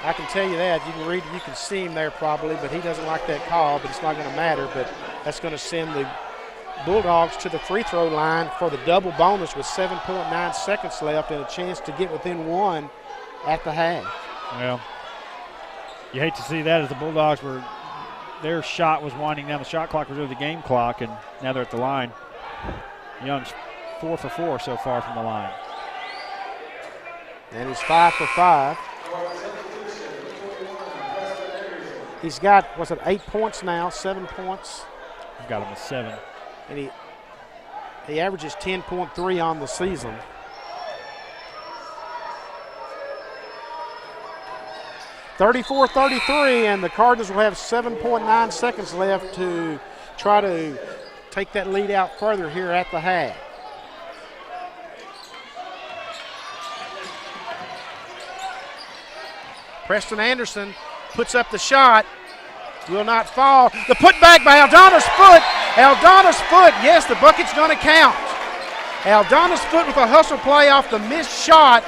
I can tell you that. You can read, you can see him there probably, but he doesn't like that call, but it's not going to matter. But that's going to send the Bulldogs to the free throw line for the double bonus with 7.9 seconds left and a chance to get within one at the half. Well, you hate to see that as the Bulldogs were, their shot was winding down. The shot clock was really the game clock, and now they're at the line. Young's 4 for 4 so far from the line. And he's 5 for 5. He's got, 8 points now, 7 points. I've got him at 7. And he averages 10.3 on the season. (34-33), and the Cardinals will have 7.9 seconds left to try to take that lead out further here at the half. Preston Anderson puts up the shot. Will not fall. The putback by Aldana's Foot. Aldana's Foot, yes, the bucket's going to count. Aldana's Foot with a hustle play off the missed shot.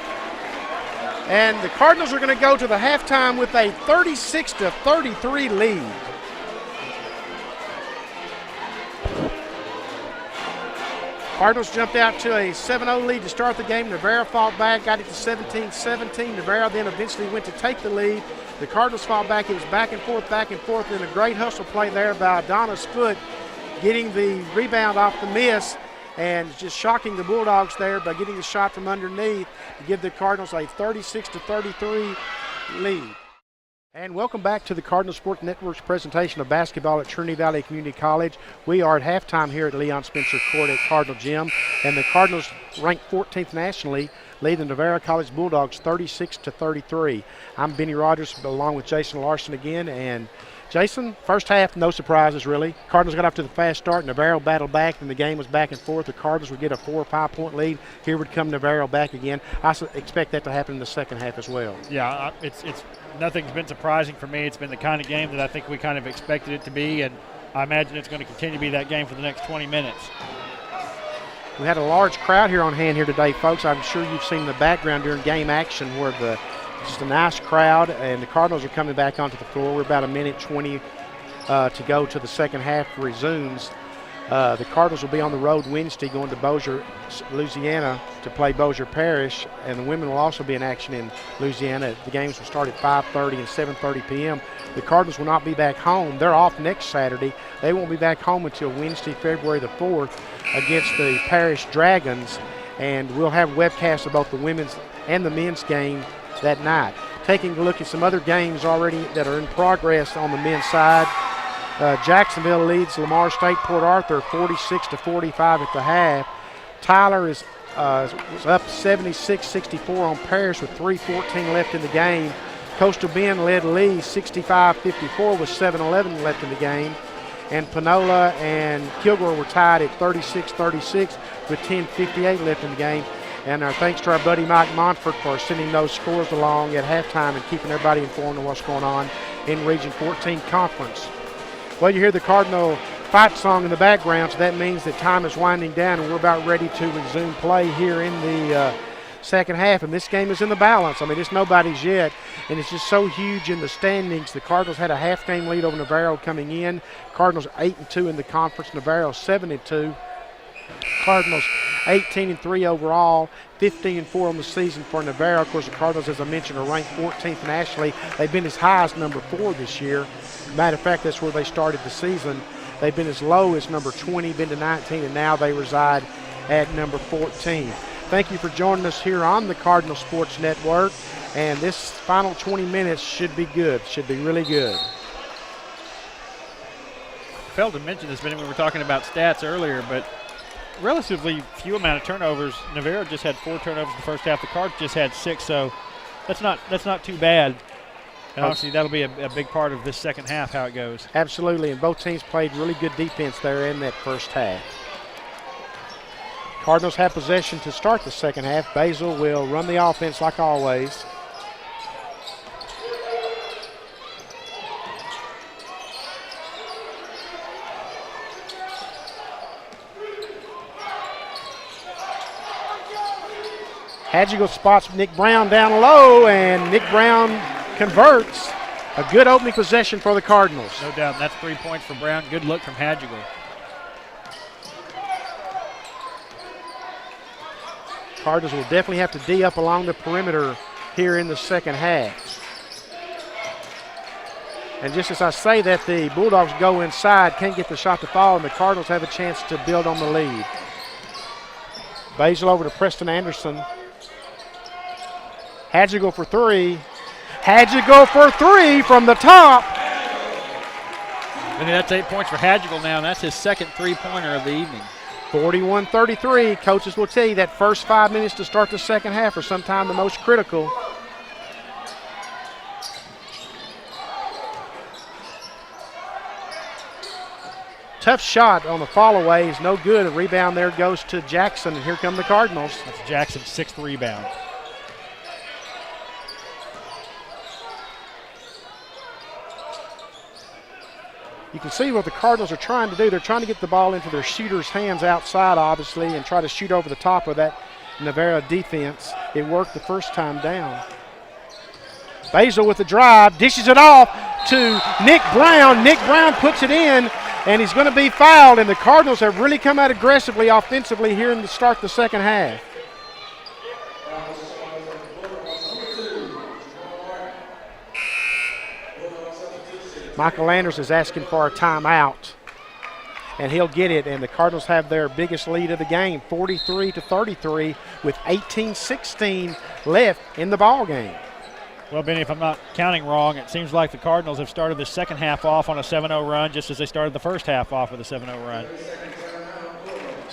And the Cardinals are going to go to the halftime with a 36-33 lead. Cardinals jumped out to a 7-0 lead to start the game. Navarro fought back, got it to 17-17. Navarro then eventually went to take the lead. The Cardinals fought back. It was back and forth, and a great hustle play there by Adonis Foot, getting the rebound off the miss and just shocking the Bulldogs there by getting the shot from underneath to give the Cardinals a 36-33 lead. And welcome back to the Cardinal Sports Network's presentation of basketball at Trinity Valley Community College. We are at halftime here at Leon Spencer Court at Cardinal Gym, and the Cardinals ranked 14th nationally lead the Navarro College Bulldogs 36-33. I'm Benny Rogers along with Jason Larson again. And Jason, first half, no surprises really. Cardinals got off to the fast start. Navarro battled back, and the game was back and forth. The Cardinals would get a 4 or 5 point lead. Here would come Navarro back again. I expect that to happen in the second half as well. Yeah, it's nothing's been surprising for me. It's been the kind of game that I think we kind of expected it to be, and I imagine it's going to continue to be that game for the next 20 minutes. We had a large crowd here on hand here today, folks. I'm sure you've seen the background during game action where just a nice crowd, and the Cardinals are coming back onto the floor. We're about a minute 20 to go to the second half resumes. The Cardinals will be on the road Wednesday going to Bossier, Louisiana to play Bossier Parish, and the women will also be in action in Louisiana. The games will start at 5:30 and 7:30 p.m. The Cardinals will not be back home. They're off next Saturday. They won't be back home until Wednesday, February the 4th against the Parish Dragons, and we'll have webcasts of both the women's and the men's game that night. Taking a look at some other games already that are in progress on the men's side. Jacksonville leads Lamar State Port Arthur 46-45 at the half. Tyler is up 76-64 on Parish with 3:14 left in the game. Coastal Bend led Lee 65-54 with 7:11 left in the game. And Panola and Kilgore were tied at 36-36 with 10:58 left in the game. And our thanks to our buddy Mike Montfort for sending those scores along at halftime and keeping everybody informed of what's going on in Region 14 Conference. Well, you hear the Cardinal fight song in the background, so that means that time is winding down and we're about ready to resume play here in the second half. And this game is in the balance. I mean, it's nobody's yet, and it's just so huge in the standings. The Cardinals had a half-game lead over Navarro coming in. Cardinals 8-2 in the conference. Navarro 7-2. Cardinals 18-3 overall, 15-4 on the season for Navarro. Of course, the Cardinals, as I mentioned, are ranked 14th nationally. They've been as high as number 4 this year. Matter of fact, that's where they started the season. They've been as low as number 20, been to 19, and now they reside at number 14. Thank you for joining us here on the Cardinal Sports Network, and this final 20 minutes should be good, should be really good. Failed to mention this, Benny, when we were talking about stats earlier, but relatively few amount of turnovers. Navarro just had 4 turnovers in the first half. The Cards just had 6, so that's not too bad. And obviously that'll be a big part of this second half, how it goes. Absolutely, and both teams played really good defense there in that first half. Cardinals have possession to start the second half. Basil will run the offense like always. Hadjigal spots Nick Brown down low, and Nick Brown converts. A good opening possession for the Cardinals. No doubt, and that's 3 points for Brown. Good look from Hadjigal. Cardinals will definitely have to D up along the perimeter here in the second half. And just as I say that, the Bulldogs go inside, can't get the shot to fall, and the Cardinals have a chance to build on the lead. Basil over to Preston Anderson. Hadjigal for 3. Hadjigal for 3 from the top. And that's 8 points for Hadjigal now, and that's his second three-pointer of the evening. 41-33. Coaches will tell you that first 5 minutes to start the second half are sometimes the most critical. Tough shot on the fall away is no good. A rebound there goes to Jackson, and here come the Cardinals. That's Jackson's 6th rebound. You can see what the Cardinals are trying to do. They're trying to get the ball into their shooters' hands outside, obviously, and try to shoot over the top of that Navarro defense. It worked the first time down. Basil with the drive, dishes it off to Nick Brown. Nick Brown puts it in, and he's going to be fouled, and the Cardinals have really come out aggressively offensively here in the start of the second half. Michael Anders is asking for a timeout, and he'll get it, and the Cardinals have their biggest lead of the game, 43-33, with 18-16 left in the ball game. Well, Benny, if I'm not counting wrong, it seems like the Cardinals have started the second half off on a 7-0 run, just as they started the first half off with a 7-0 run.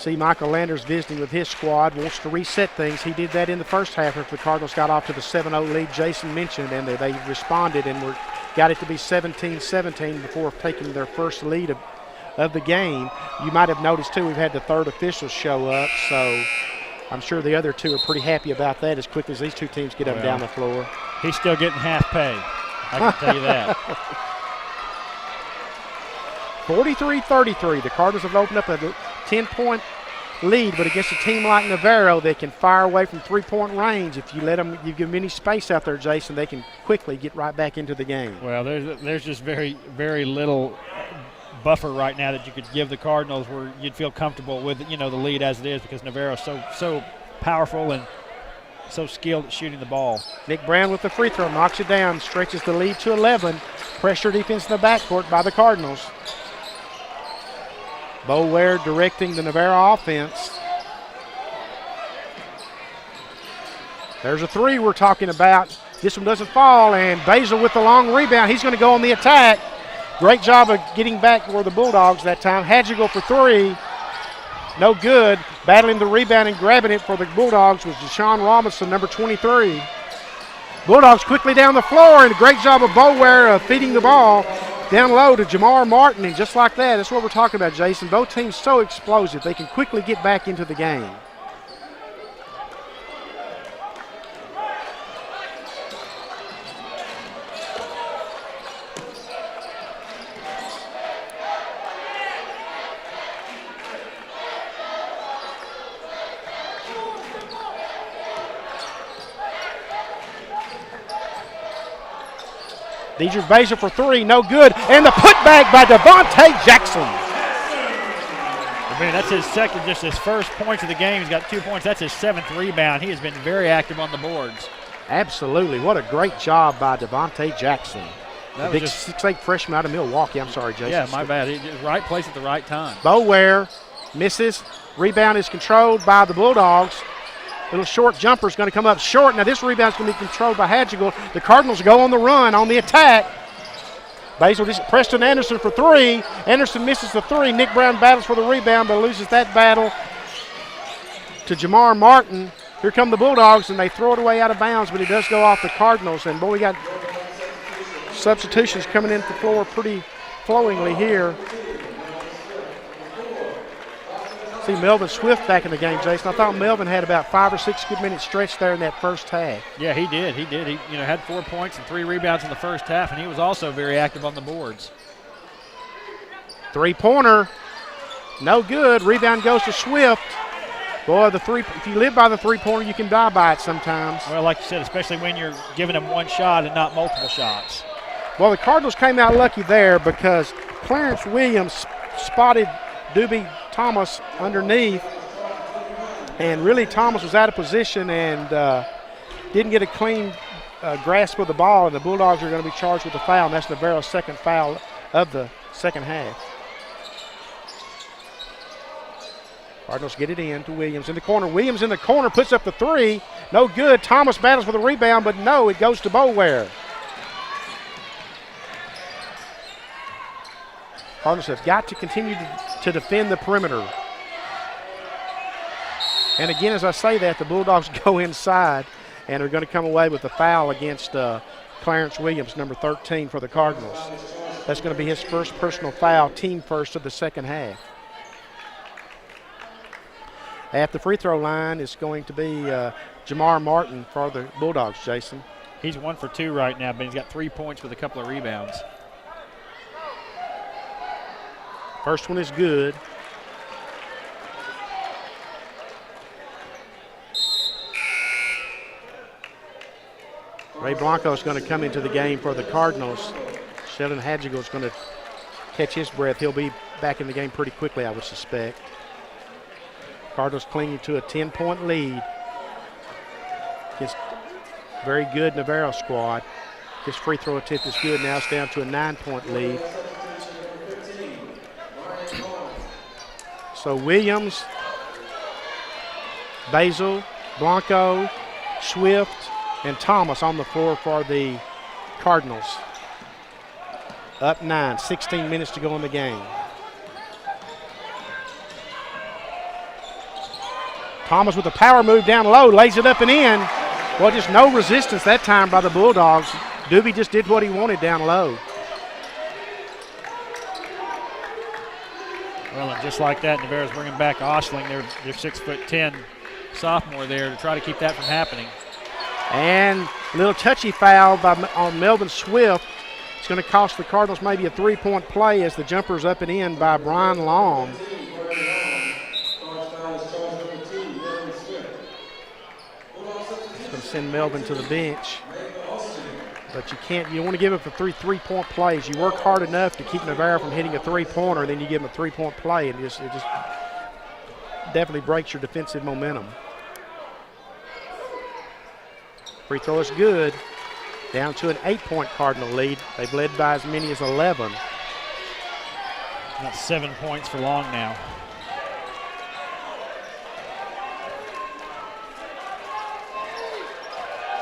See Michael Landers visiting with his squad, wants to reset things. He did that in the first half after the Cardinals got off to the 7-0 lead Jason mentioned, and they responded and got it to be 17-17 before taking their first lead of the game. You might have noticed, too, we've had the third official show up, so I'm sure the other two are pretty happy about that as quickly as these two teams get up and down the floor. He's still getting half pay, I can tell you that. 43-33. The Cardinals have opened up a 10-point lead, but against a team like Navarro, they can fire away from three-point range. If you give them any space out there, Jason, they can quickly get right back into the game. Well, there's just very, very little buffer right now that you could give the Cardinals where you'd feel comfortable with, the lead as it is, because Navarro's so powerful and so skilled at shooting the ball. Nick Brown with the free throw, knocks it down, stretches the lead to 11. Pressure defense in the backcourt by the Cardinals. Bo Ware directing the Navarro offense. There's a three we're talking about. This one doesn't fall, and Basil with the long rebound. He's going to go on the attack. Great job of getting back for the Bulldogs that time. Hadjigal for three. No good. Battling the rebound and grabbing it for the Bulldogs was Deshaun Robinson, number 23. Bulldogs quickly down the floor, and a great job of Bo Ware feeding the ball down low to Jamar Martin. And just like that, that's what we're talking about, Jason. Both teams so explosive. They can quickly get back into the game. Deidre Basil for three, no good. And the putback by Devontae Jackson. I mean, that's his second, just his first points of the game. He's got 2 points. That's his seventh rebound. He has been very active on the boards. Absolutely. What a great job by Devontae Jackson. The big just 6'8" freshman out of Milwaukee. I'm sorry, Jason. Yeah, my bad. Right place at the right time. Bo Ware misses. Rebound is controlled by the Bulldogs. Little short jumper is going to come up short. Now this rebound is going to be controlled by Hadjigal. The Cardinals go on the run, on the attack. Basil, Preston Anderson for three. Anderson misses the three. Nick Brown battles for the rebound, but loses that battle to Jamar Martin. Here come the Bulldogs, and they throw it away out of bounds, but it does go off the Cardinals. And, boy, we got substitutions coming into the floor pretty flowingly here. See Melvin Swift back in the game, Jason. I thought Melvin had about 5 or 6 good minute stretch there in that first half. Yeah, he did. He had 4 points and 3 rebounds in the first half, and he was also very active on the boards. Three-pointer, no good. Rebound goes to Swift. Boy, if you live by the three-pointer, you can die by it sometimes. Well, like you said, especially when you're giving them one shot and not multiple shots. Well, the Cardinals came out lucky there because Clarence Williams spotted Doobie Thomas underneath, and really Thomas was out of position and didn't get a clean grasp of the ball, and the Bulldogs are going to be charged with a foul, and that's Navarro's second foul of the second half. Cardinals get it in to Williams in the corner. Williams in the corner puts up the three. No good. Thomas battles for the rebound, but no, it goes to Bo Ware. Cardinals have got to continue to defend the perimeter. And again, as I say that, the Bulldogs go inside and are going to come away with a foul against Clarence Williams, number 13 for the Cardinals. That's going to be his first personal foul, team first of the second half. At the free throw line is going to be Jamar Martin for the Bulldogs, Jason. He's 1 for 2 right now, but he's got 3 points with a couple of rebounds. First one is good. Ray Blanco is going to come into the game for the Cardinals. Sheldon Hadjigal is going to catch his breath. He'll be back in the game pretty quickly, I would suspect. Cardinals clinging to a 10-point lead against a very good Navarro squad. His free throw attempt is good. Now it's down to a 9-point lead. So Williams, Basil, Blanco, Swift, and Thomas on the floor for the Cardinals. Up 9, 16 minutes to go in the game. Thomas with a power move down low, lays it up and in. Well, just no resistance that time by the Bulldogs. Doobie just did what he wanted down low. Well, and just like that, Navarro's bringing back Osling, their 6'10" sophomore there, to try to keep that from happening. And a little touchy foul on Melvin Swift. It's going to cost the Cardinals maybe a 3-point play as the jumper's up and in by Brian Long. It's going to send Melvin to the bench. But you want to give him for three-point plays. You work hard enough to keep Navarro from hitting a three-pointer, then you give him a 3-point play, and it just definitely breaks your defensive momentum. Free throw is good. Down to an 8-point Cardinal lead. They've led by as many as 11. That's 7 points for Long now.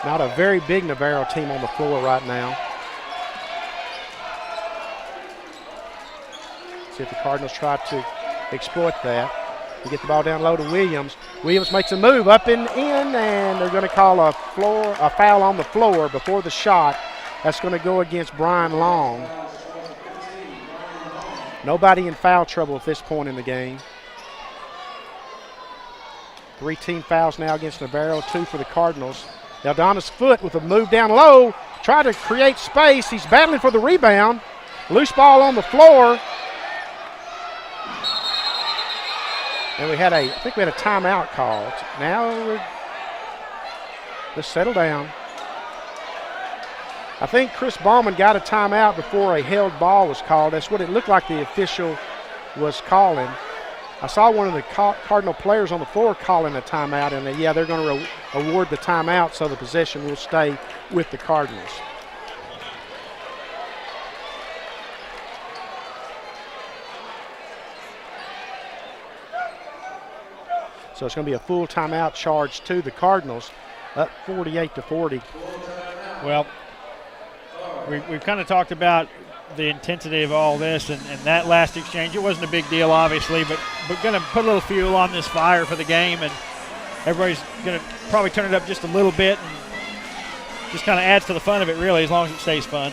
Not a very big Navarro team on the floor right now. See if the Cardinals try to exploit that. You get the ball down low to Williams. Williams makes a move up and in, and they're going to call a foul on the floor before the shot. That's going to go against Brian Long. Nobody in foul trouble at this point in the game. 3 team fouls now against Navarro, 2 for the Cardinals. Adonis Foote with a move down low, try to create space. He's battling for the rebound. Loose ball on the floor. And I think we had a timeout called. Now let's settle down. I think Chris Ballman got a timeout before a held ball was called. That's what it looked like the official was calling. I saw one of the Cardinal players on the floor calling a timeout, and they're going to award the timeout so the possession will stay with the Cardinals. So it's going to be a full timeout charge to the Cardinals, up 48-40. Well, we've kind of talked about the intensity of all this and that last exchange. It wasn't a big deal, obviously, but going to put a little fuel on this fire for the game, and everybody's going to probably turn it up just a little bit, and just kind of adds to the fun of it, really, as long as it stays fun.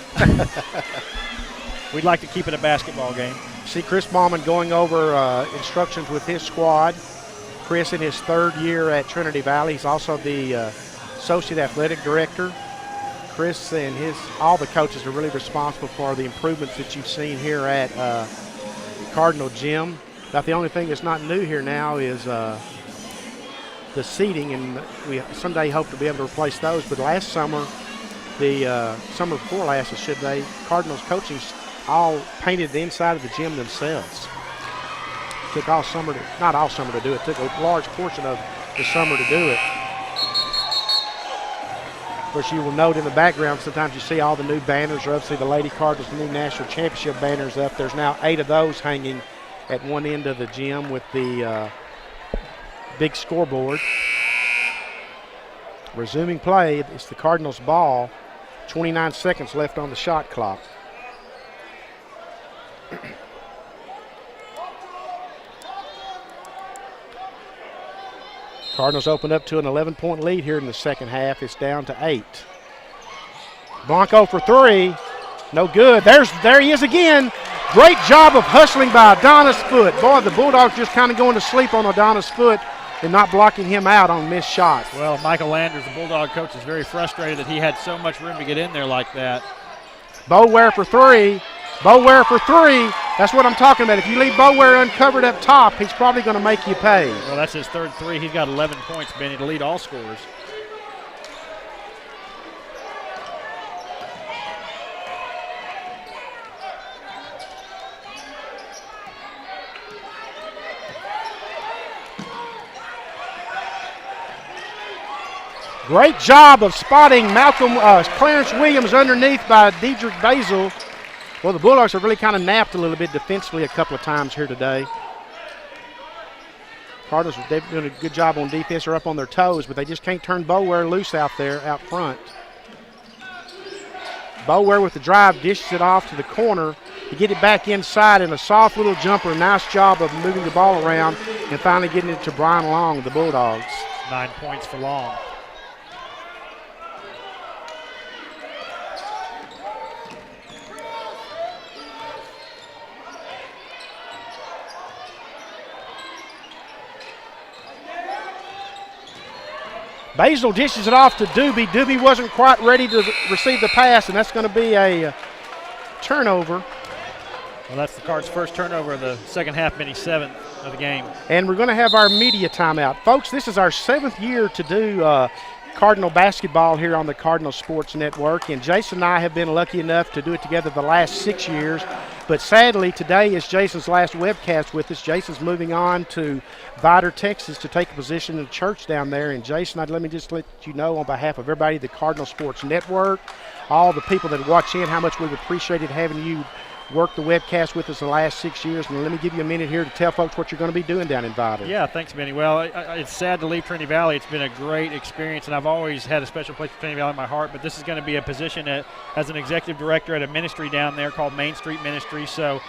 We'd like to keep it a basketball game. See Chris Bauman going over instructions with his squad. Chris in his 3rd year at Trinity Valley. He's also the Associate Athletic Director. Chris and all the coaches are really responsible for the improvements that you've seen here at Cardinal Gym. About the only thing that's not new here now is the seating, and we someday hope to be able to replace those. But last summer, the summer before last, Cardinals coaching all painted the inside of the gym themselves. Took all summer not all summer to do it. Took a large portion of the summer to do it. Of course, you will note in the background, sometimes you see all the new banners are up. See the Lady Cardinals, the new National Championship banners up. There's now 8 of those hanging at one end of the gym with the big scoreboard. Resuming play, it's the Cardinals' ball. 29 seconds left on the shot clock. Cardinals open up to an 11-point lead here in the second half. It's down to 8. Blanco for 3. No good. There he is again. Great job of hustling by Adonis Foote. Boy, the Bulldogs just kind of going to sleep on Adonis Foote and not blocking him out on missed shots. Well, Michael Landers, the Bulldog coach, is very frustrated that he had so much room to get in there like that. Boware for 3. Boware for 3. That's what I'm talking about. If you leave Boware uncovered up top, he's probably going to make you pay. Well, that's his 3rd 3. He's got 11 points, Benny, to lead all scorers. Great job of spotting Clarence Williams underneath by Dedrick Basil. Well, the Bulldogs have really kind of napped a little bit defensively a couple of times here today. Cardinals are doing a good job on defense. They're up on their toes, but they just can't turn Boware loose out there, out front. Boware with the drive, dishes it off to the corner. to get it back inside in a soft little jumper. Nice job of moving the ball around and finally getting it to Brian Long, the Bulldogs. 9 points for Long. Basil dishes it off to Doobie. Doobie wasn't quite ready to receive the pass, and that's going to be a turnover. Well, that's the Cards' first turnover of the second half, mini 7th of the game. And we're going to have our media timeout. Folks, this is our 7th year to do Cardinal basketball here on the Cardinal Sports Network, and Jason and I have been lucky enough to do it together the last 6 years. But sadly, today is Jason's last webcast with us. Jason's moving on to Vidor, Texas to take a position in the church down there. And Jason, let me just let you know on behalf of everybody at the Cardinal Sports Network, all the people that watch in, how much we've appreciated having you work the webcast with us the last 6 years. And let me give you a minute here to tell folks what you're going to be doing down in Vidor. Yeah, thanks, Benny. Well, it's sad to leave Trinity Valley. It's been a great experience, and I've always had a special place for Trinity Valley in my heart, but this is going to be a position as an executive director at a ministry down there called Main Street Ministry. So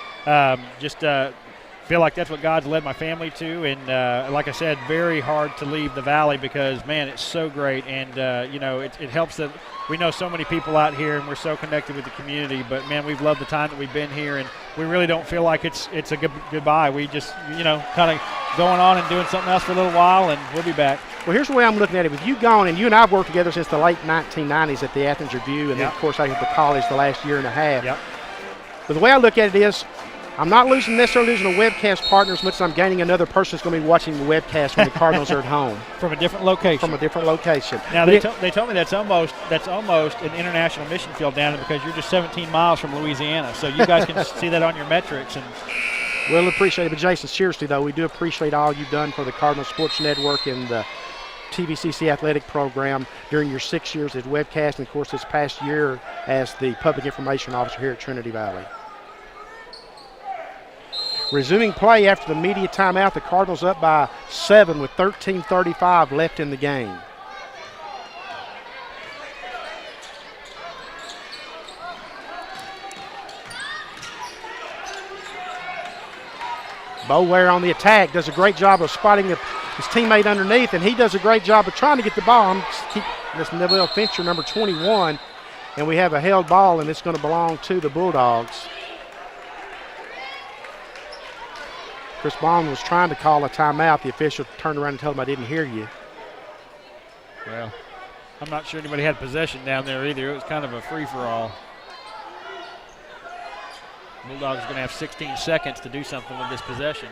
just feel like that's what God's led my family to, and like I said, very hard to leave the Valley because, man, it's so great, and, you know, it helps that we know so many people out here, and we're so connected with the community. But, man, we've loved the time that we've been here, and we really don't feel like it's a goodbye. We just, you know, kind of going on and doing something else for a little while, and we'll be back. Well, here's the way I'm looking at it. With you gone, and you and I have worked together since the late 1990s at the Athens Review, and then, of course, I at the college the last year and a half. Yep. But the way I look at it is, I'm not necessarily losing a webcast partner as much as I'm gaining another person that's going to be watching the webcast when the Cardinals are at home. From a different location. From a different location. Now, they told me that's almost an international mission field down there because you're just 17 miles from Louisiana. So you guys can see that on your metrics. And we'll appreciate it. But, Jason, seriously, though, we do appreciate all you've done for the Cardinal Sports Network and the TVCC athletic program during your 6 years as webcast and, of course, this past year as the public information officer here at Trinity Valley. Resuming play after the media timeout, the Cardinals up by 7 with 13:35 left in the game. Boware on the attack does a great job of spotting his teammate underneath, and he does a great job of trying to get the ball. This Neville Fincher, number 21, and we have a held ball, and it's going to belong to the Bulldogs. Chris Bond was trying to call a timeout. The official turned around and told him, I didn't hear you. Well, I'm not sure anybody had possession down there either. It was kind of a free-for-all. Bulldogs are going to have 16 seconds to do something with this possession.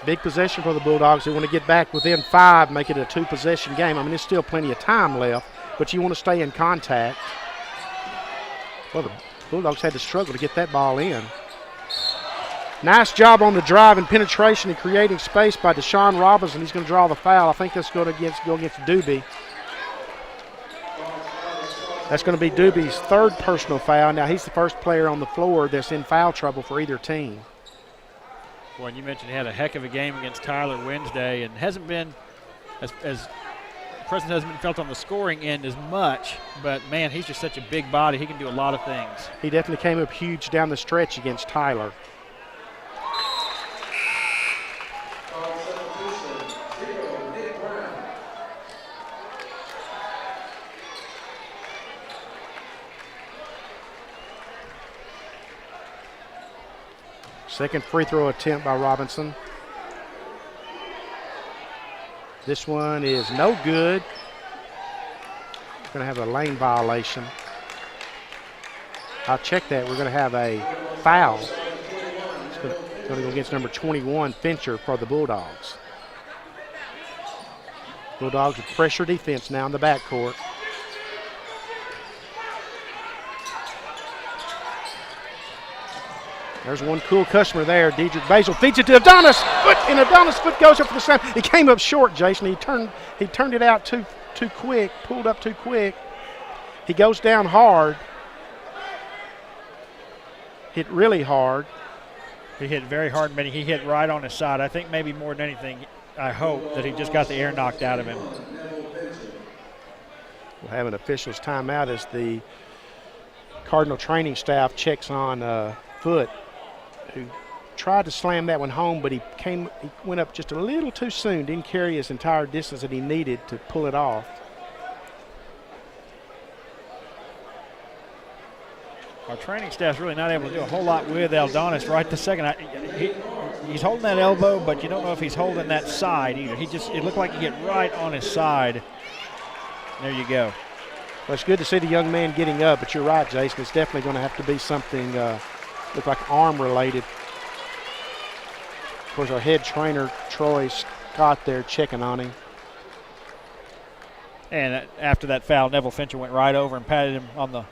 Big possession for the Bulldogs. They want to get back within 5, make it a 2-possession game. I mean, there's still plenty of time left, but you want to stay in contact. Well, the Bulldogs had to struggle to get that ball in. Nice job on the drive and penetration and creating space by Deshaun Robinson. He's going to draw the foul. I think that's going to go against Doobie. That's going to be Doobie's third personal foul. Now, he's the first player on the floor that's in foul trouble for either team. Boy, and you mentioned he had a heck of a game against Tyler Wednesday and hasn't been as presence hasn't been felt on the scoring end as much, but, man, he's just such a big body. He can do a lot of things. He definitely came up huge down the stretch against Tyler. Second free throw attempt by Robinson. This one is no good. Going to have a lane violation. I'll check that. We're going to have a foul. It's going to go against number 21, Fincher, for the Bulldogs. Bulldogs with pressure defense now in the backcourt. There's one cool customer there. Dedrick Basil feeds it to Adonis. And Adonis' foot goes up for the slam. He came up short, Jason. He turned it out too quick, pulled up too quick. He goes down hard. Hit really hard. He hit very hard, but he hit right on his side. I think maybe more than anything, I hope that he just got the air knocked out of him. We'll have an official's timeout as the Cardinal training staff checks on Foot. who tried to slam that one home, but he went up just a little too soon, didn't carry his entire distance that he needed to pull it off. Our training staff's really not able to do a whole lot with Aldonis right this second. He's holding that elbow, but you don't know if he's holding that side either. It looked like he hit right on his side. There you go. Well, it's good to see the young man getting up, but you're right, Jason. It's definitely going to have to be something look like arm-related. Of course, our head trainer, Troy Scott, there checking on him. And after that foul, Neville Fincher went right over and patted him on the,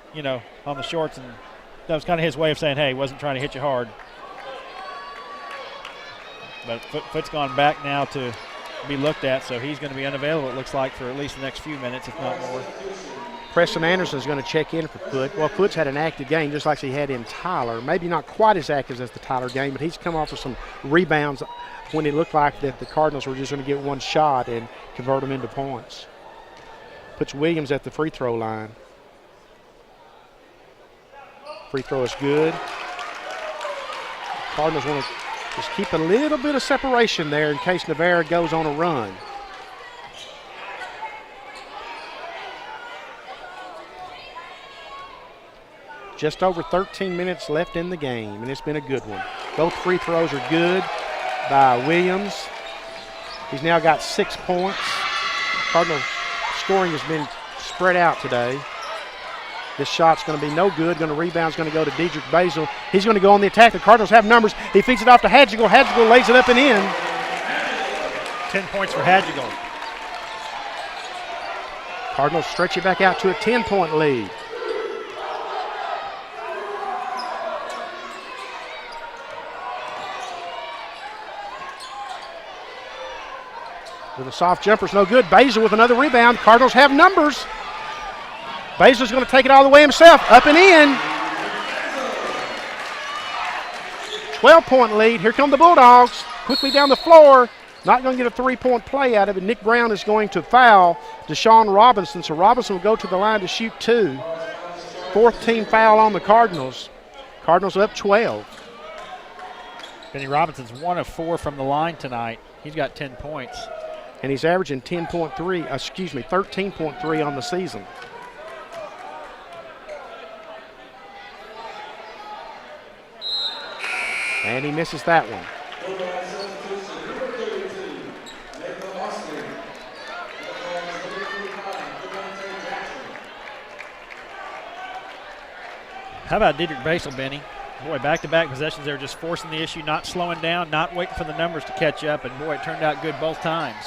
on the shorts, and that was kind of his way of saying, hey, he wasn't trying to hit you hard. But Foot's gone back now to be looked at, so he's going to be unavailable, it looks like, for at least the next few minutes, if not more. Preston Anderson's going to check in for Foot. Well, Foot's had an active game just like he had in Tyler. Maybe not quite as active as the Tyler game, but he's come off with some rebounds when it looked like that the Cardinals were just going to get one shot and convert them into points. Puts Williams at the free throw line. Free throw is good. Cardinals want to just keep a little bit of separation there in case Navarro goes on a run. Just over 13 minutes left in the game, and it's been a good one. Both free throws are good by Williams. He's now got 6 points. Cardinal scoring has been spread out today. This shot's going to be no good. Going to rebound's going to go to Dedrick Basil. He's going to go on the attack. The Cardinals have numbers. He feeds it off to Hadjigal. Hadjigal lays it up and in. 10 points for Hadjigal. Cardinals stretch it back out to a 10-point lead. With a soft jumper's no good. Basil with another rebound. Cardinals have numbers. Basil's going to take it all the way himself. Up and in. 12-point lead. Here come the Bulldogs. Quickly down the floor. Not going to get a 3-point play out of it. Nick Brown is going to foul Deshaun Robinson. So Robinson will go to the line to shoot 2. 4th team foul on the Cardinals. Cardinals up 12. Benny Robinson's 1 of 4 from the line tonight. He's got 10 points. And he's averaging 13.3 on the season. And he misses that one. How about Dedrick Basil, Benny? Boy, back-to-back possessions, they were just forcing the issue, not slowing down, not waiting for the numbers to catch up, and boy, it turned out good both times.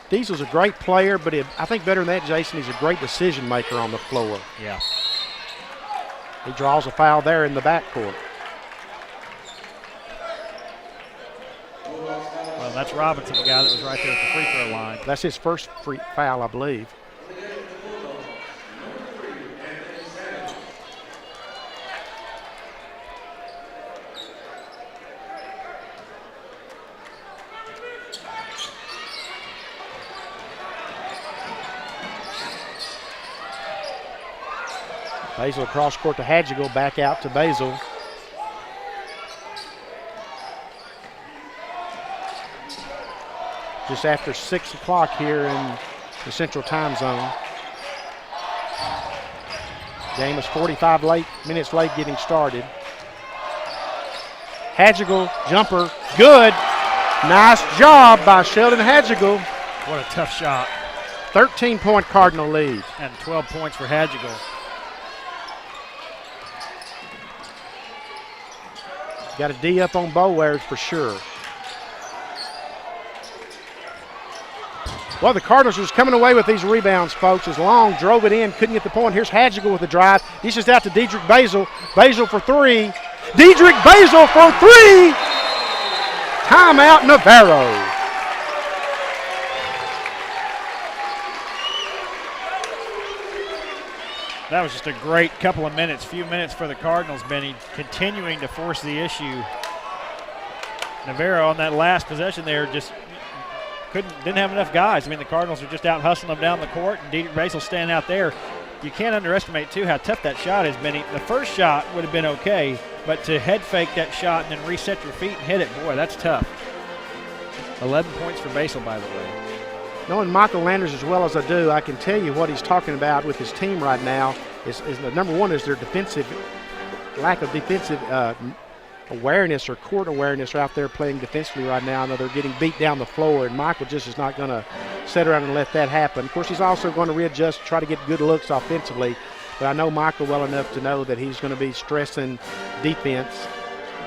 Diesel's a great player, but I think better than that, Jason, he's a great decision maker on the floor. Yeah. He draws a foul there in the backcourt. Well, that's Robinson, the guy that was right there at the free throw line. That's his first free foul, I believe. Basil across court to Hadjigal, back out to Basil. Just after 6 o'clock here in the Central Time Zone. Game is 45 minutes late getting started. Hadjigal, jumper, good. Nice job by Sheldon Hadjigal. What a tough shot. 13-point Cardinal lead. And 12 points for Hadjigal. Got a D up on Bowares for sure. Well, the Cardinals are just coming away with these rebounds, folks. As Long drove it in, couldn't get the point. Here's Hadjigal with the drive. He's just out to Dedrick Basil. Basil for 3. Dedrick Basil for 3. Timeout, Navarro. That was just a great couple of minutes, few minutes for the Cardinals, Benny, continuing to force the issue. Navarro on that last possession there just didn't have enough guys. I mean, the Cardinals are just out hustling them down the court, and Dedrick Basil standing out there. You can't underestimate, too, how tough that shot is, Benny. The first shot would have been okay. But to head fake that shot and then reset your feet and hit it, boy, that's tough. 11 points for Basil, by the way. Knowing Michael Landers as well as I do, I can tell you what he's talking about with his team right now is number one is their lack of defensive awareness or court awareness are out there playing defensively right now. I know they're getting beat down the floor, and Michael just is not going to sit around and let that happen. Of course, he's also going to readjust, try to get good looks offensively, but I know Michael well enough to know that he's going to be stressing defense.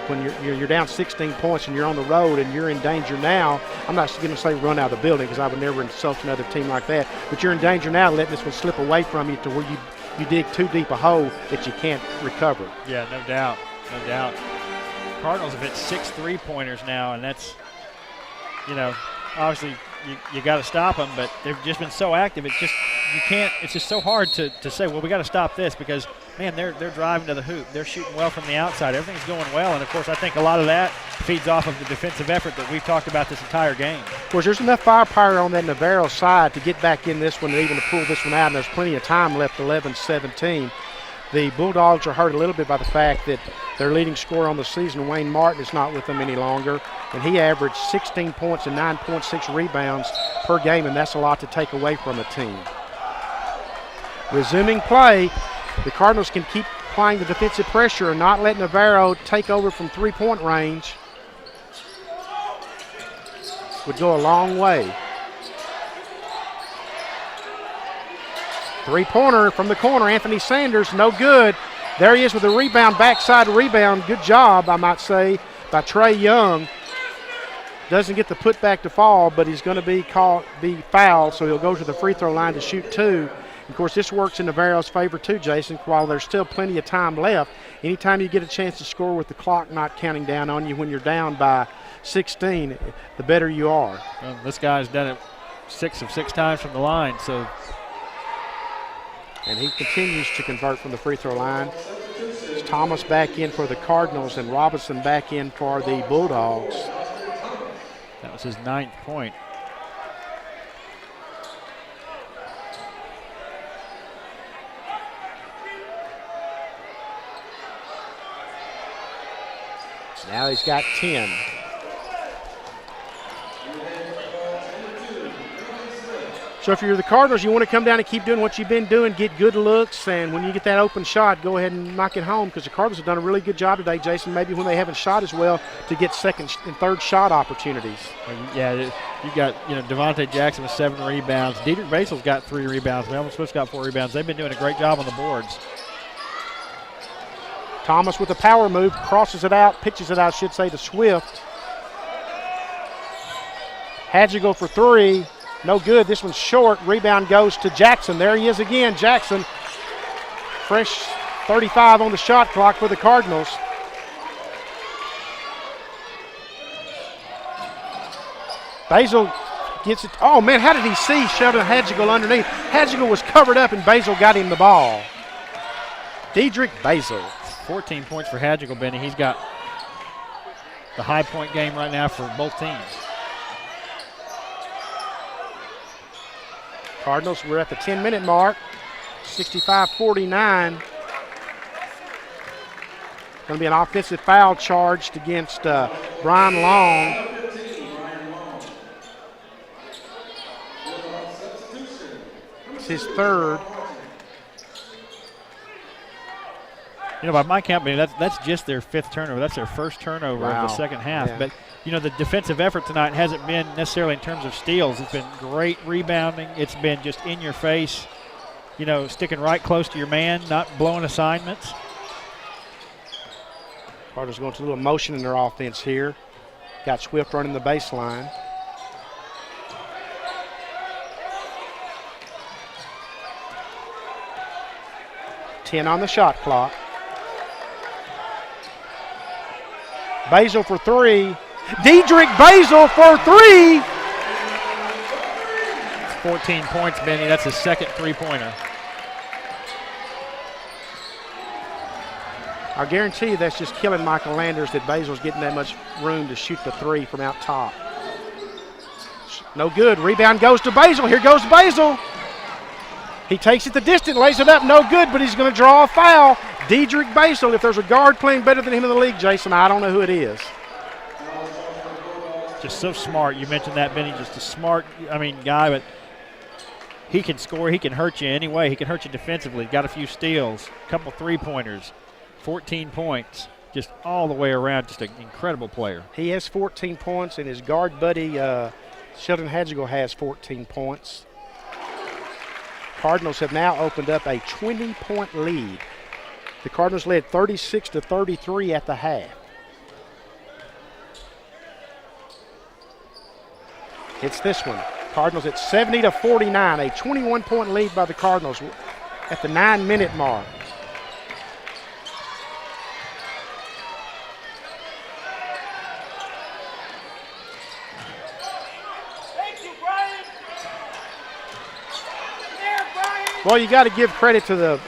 When you're down 16 points and you're on the road and you're in danger now, I'm not going to say run out of the building because I would never insult another team like that, but you're in danger now letting this one slip away from you to where you dig too deep a hole that you can't recover. Yeah, no doubt, no doubt. Cardinals have hit 6 3-pointers now, and that's, obviously you got to stop them, but they've just been so active. It's just so hard to say, well, we got to stop this because, man, they're driving to the hoop. They're shooting well from the outside. Everything's going well, and, of course, I think a lot of that feeds off of the defensive effort that we've talked about this entire game. Of course, there's enough firepower on that Navarro side to get back in this one and even to pull this one out, and there's plenty of time left, 11-17. The Bulldogs are hurt a little bit by the fact that their leading scorer on the season, Wayne Martin, is not with them any longer, and he averaged 16 points and 9.6 rebounds per game, and that's a lot to take away from a team. Resuming play, the Cardinals can keep applying the defensive pressure and not let Navarro take over from three-point range. Would go a long way. Three-pointer from the corner, Anthony Sanders, no good. There he is with a rebound, backside rebound. Good job, I might say, by Trey Young. Doesn't get the putback to fall, but he's going to be fouled, so he'll go to the free throw line to shoot 2. Of course, this works in Navarro's favor too, Jason, while there's still plenty of time left. Anytime you get a chance to score with the clock not counting down on you when you're down by 16, the better you are. Well, this guy's done it 6 of 6 times from the line, so. And he continues to convert from the free throw line. It's Thomas back in for the Cardinals and Robinson back in for the Bulldogs. That was his 9th point. Now he's got 10. So if you're the Cardinals, you want to come down and keep doing what you've been doing, get good looks, and when you get that open shot, go ahead and knock it home because the Cardinals have done a really good job today, Jason, maybe when they haven't shot as well, to get second and third shot opportunities. Yeah, you got, Devontae Jackson with 7 rebounds. Dedrick Basil's got 3 rebounds. Melvin Swift's got 4 rebounds. They've been doing a great job on the boards. Thomas with a power move, crosses it out, pitches it out, I should say, to Swift. Hadjigal for 3. No good. This one's short. Rebound goes to Jackson. There he is again. Jackson, fresh 35 on the shot clock for the Cardinals. Basil gets it. Oh, man, how did he see shoving Hadjigal underneath? Hadjigal was covered up, and Basil got him the ball. Dedrick Basil. 14 points for Hadjigal, Benny. He's got the high point game right now for both teams. Cardinals, we're at the 10-minute mark, 65-49. Going to be an offensive foul charged against Brian Long. It's his 3rd. By my count, that's just their 5th turnover. That's their first turnover of the second half. Yeah. But, the defensive effort tonight hasn't been necessarily in terms of steals. It's been great rebounding. It's been just in your face, sticking right close to your man, not blowing assignments. Cardinals going to a little motion in their offense here. Got Swift running the baseline. $10 on the shot clock. Basil for 3. Dedrick Basil for 3. 14 points, Benny. That's his 2nd 3-pointer. I guarantee you that's just killing Michael Landers that Basil's getting that much room to shoot the 3 from out top. No good. Rebound goes to Basil. Here goes Basil. He takes it the distance, lays it up. No good, but he's going to draw a foul. Dedrick Basil, if there's a guard playing better than him in the league, Jason, I don't know who it is. Just so smart. You mentioned that, Benny, just a smart, guy, but he can score. He can hurt you anyway. He can hurt you defensively. Got a few steals, a couple three-pointers, 14 points, just all the way around. Just an incredible player. He has 14 points, and his guard buddy Sheldon Hadjigal has 14 points. Cardinals have now opened up a 20-point lead. The Cardinals led 36-33 at the half. It's this one. Cardinals at 70-49, a 21-point lead by the Cardinals at the 9-minute mark. Well, you got to give credit to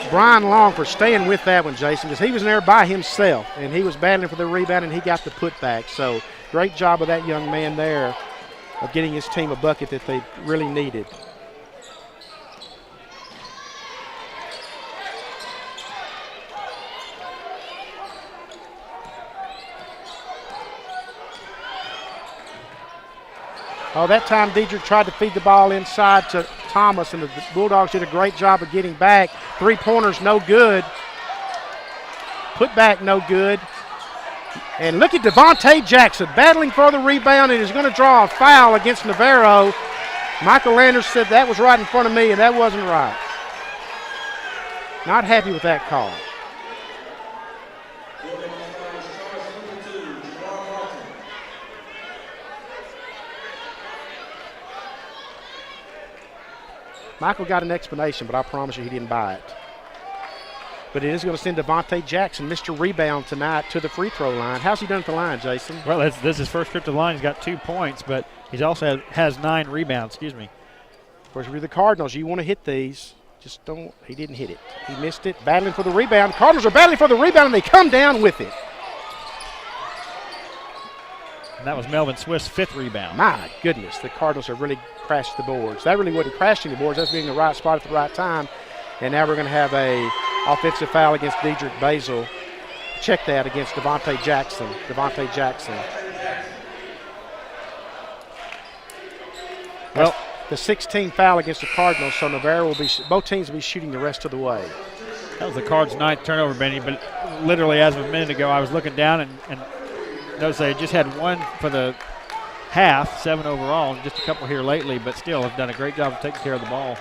Brian Long for staying with that one, Jason, because he was in there by himself, and he was battling for the rebound, and he got the putback. So great job of that young man there of getting his team a bucket that they really needed. Oh, that time Dedrick tried to feed the ball inside to Thomas, and the Bulldogs did a great job of getting back. Three-pointers, no good. Put back, no good. And look at Devontae Jackson battling for the rebound, and is going to draw a foul against Navarro. Michael Landers said that was right in front of me, and that wasn't right. Not happy with that call. Michael got an explanation, but I promise you he didn't buy it. But it is going to send Devontae Jackson, Mr. Rebound tonight, to the free throw line. How's he done at the line, Jason? Well, this is his first trip to the line. He's got 2 points, but he's also has 9 rebounds. Excuse me. Of course, if you're the Cardinals, you want to hit these. Just don't. He didn't hit it. He missed it. Battling for the rebound. Cardinals are battling for the rebound, and they come down with it. And that was Melvin Swift's 5th rebound. My goodness, the Cardinals have really crashed the boards. That really wasn't crashing the boards. That's being in the right spot at the right time. And now we're going to have a offensive foul against Dedrick Basil. Check that against Devontae Jackson. Devontae Jackson. Well, the 16th foul against the Cardinals, so Navarro will be, both teams will be shooting the rest of the way. That was the Cards' 9th turnover, Benny, but literally as of a minute ago, I was looking down and noticed they just had 1 for the half, 7 overall, and just a couple here lately, but still have done a great job of taking care of the ball.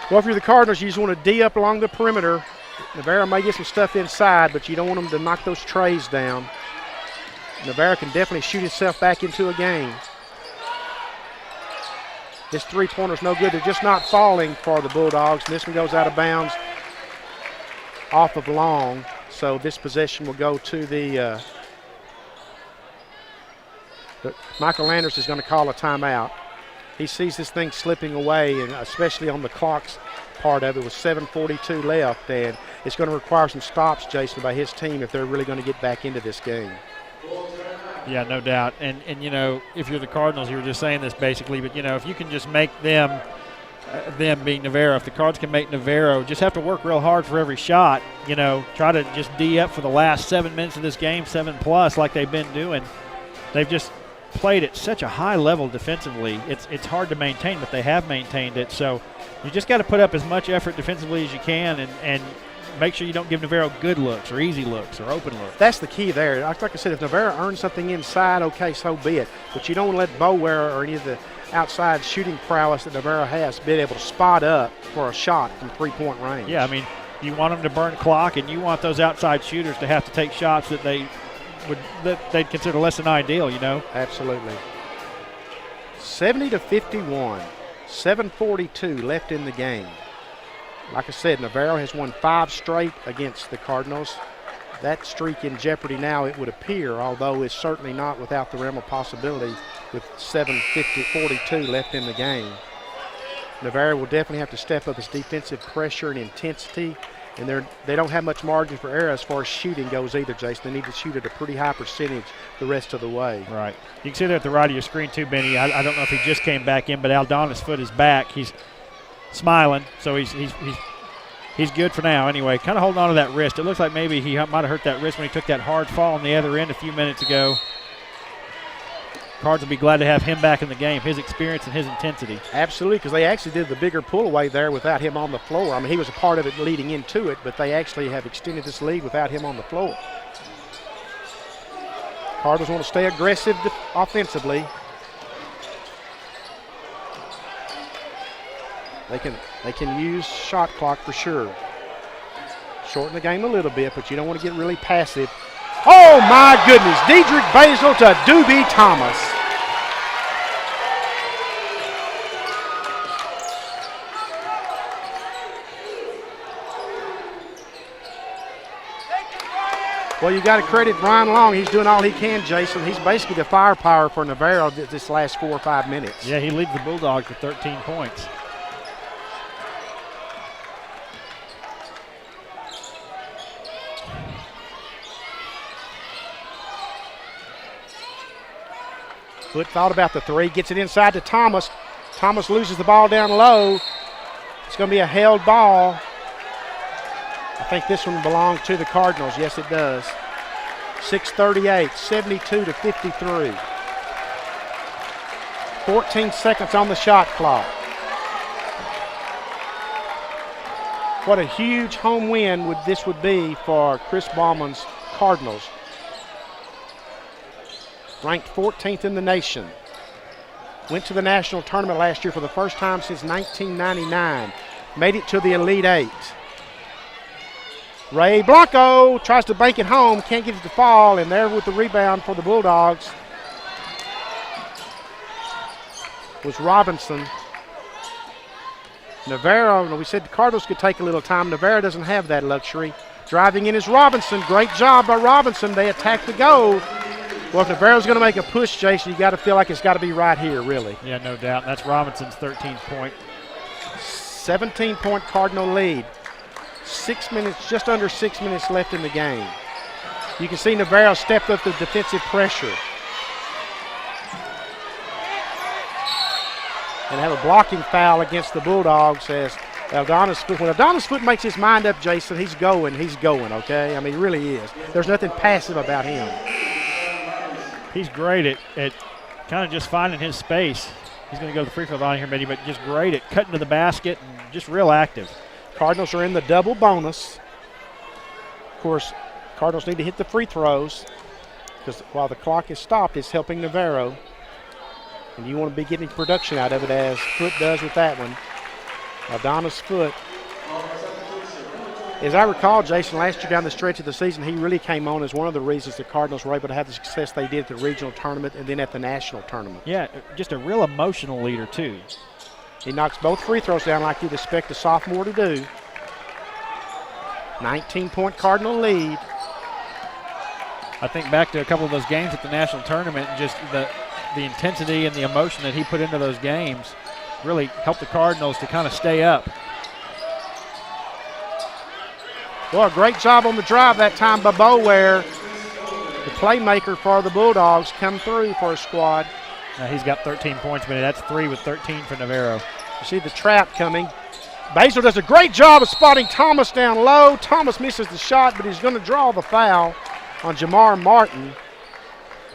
Well, if you're the Cardinals, you just want to D up along the perimeter. Navarro may get some stuff inside, but you don't want them to knock those trays down. Navarro can definitely shoot himself back into a game. This three-pointer's no good. They're just not falling for the Bulldogs, and this one goes out of bounds off of Long. So this possession will go to the Michael Landers is going to call a timeout. He sees this thing slipping away, and especially on the clock's part of it with 7:42 left, and it's going to require some stops, Jason, by his team if they're really going to get back into this game. Yeah, no doubt. And you know, if you're the Cardinals, you were just saying this basically, but, you know, if you can just make them being Navarro, if the Cards can make Navarro just have to work real hard for every shot, you know, try to just D up for the last 7 minutes of this game, 7+ like they've been doing. They've just played at such a high level defensively. It's hard to maintain, but they have maintained it. So you just got to put up as much effort defensively as you can and make sure you don't give Navarro good looks or easy looks or open looks. That's the key there. Like I said, if Navarro earns something inside, okay, so be it. But you don't want to let Bower or any of the outside shooting prowess that Navarro has be able to spot up for a shot from three-point range. Yeah, I mean, you want them to burn clock, and you want those outside shooters to have to take shots that they'd consider less than ideal, you know? Absolutely. 70-51, 7:42 left in the game. Like I said, Navarro has won 5 straight against the Cardinals. That streak in jeopardy now, it would appear, although it's certainly not without the realm of possibility with 7:42 left in the game. Navarro will definitely have to step up his defensive pressure and intensity, and they don't have much margin for error as far as shooting goes either, Jason. They need to shoot at a pretty high percentage the rest of the way. Right. You can see there at the right of your screen too, Benny. I don't know if he just came back in, but Aldana's foot is back. He's smiling, so he's He's good for now anyway. Kind of holding on to that wrist. It looks like maybe he might have hurt that wrist when he took that hard fall on the other end a few minutes ago. Cards will be glad to have him back in the game, his experience and his intensity. Absolutely, because they actually did the bigger pull away there without him on the floor. I mean, he was a part of it leading into it, but they actually have extended this lead without him on the floor. Cardinals want to stay aggressive offensively. They can use shot clock for sure. Shorten the game a little bit, but you don't want to get really passive. Oh, my goodness. Dedrick Basil to Doobie Thomas. Well, you got to credit Brian Long. He's doing all he can, Jason. He's basically the firepower for Navarro this last 4 or 5 minutes. Yeah, he leads the Bulldogs with 13 points. Foot thought about the three, gets it inside to Thomas. Thomas loses the ball down low. It's going to be a held ball. I think this one belongs to the Cardinals. Yes, it does. 6:38, 72 to 53. 14 seconds on the shot clock. What a huge home win this would be for Chris Bauman's Cardinals. Ranked 14th in the nation. Went to the national tournament last year for the first time since 1999. Made it to the Elite Eight. Ray Blanco tries to bank it home, can't get it to fall, and there with the rebound for the Bulldogs was Robinson. Navarro, we said the Cardinals could take a little time. Navarro doesn't have that luxury. Driving in is Robinson. Great job by Robinson. They attack the goal. Well, if Navarro's going to make a push, Jason, you got to feel like it's got to be right here, really. Yeah, no doubt. That's Robinson's 13th point. 17-point Cardinal lead. 6 minutes, just under 6 minutes left in the game. You can see Navarro stepped up the defensive pressure. And have a blocking foul against the Bulldogs as Aldana's Foot. When Aldana's Foot makes his mind up, Jason, he's going, okay? I mean, he really is. There's nothing passive about him. He's great at kind of just finding his space. He's going to go to the free throw line here, maybe, but just great at cutting to the basket and just real active. Cardinals are in the double bonus. Of course, Cardinals need to hit the free throws because while the clock is stopped, it's helping Navarro. And you want to be getting production out of it as Foot does with that one. Aldana's Foot. As I recall, Jason, last year down the stretch of the season, he really came on as one of the reasons the Cardinals were able to have the success they did at the regional tournament and then at the national tournament. Yeah, just a real emotional leader, too. He knocks both free throws down like you'd expect a sophomore to do. 19-point Cardinal lead. I think back to a couple of those games at the national tournament and just the intensity and the emotion that he put into those games really helped the Cardinals to kind of stay up. Well, a great job on the drive that time by Boware. The playmaker for the Bulldogs come through for a squad. Now he's got 13 points, but that's 3 with 13 for Navarro. You see the trap coming. Basil does a great job of spotting Thomas down low. Thomas misses the shot, but he's going to draw the foul on Jamar Martin.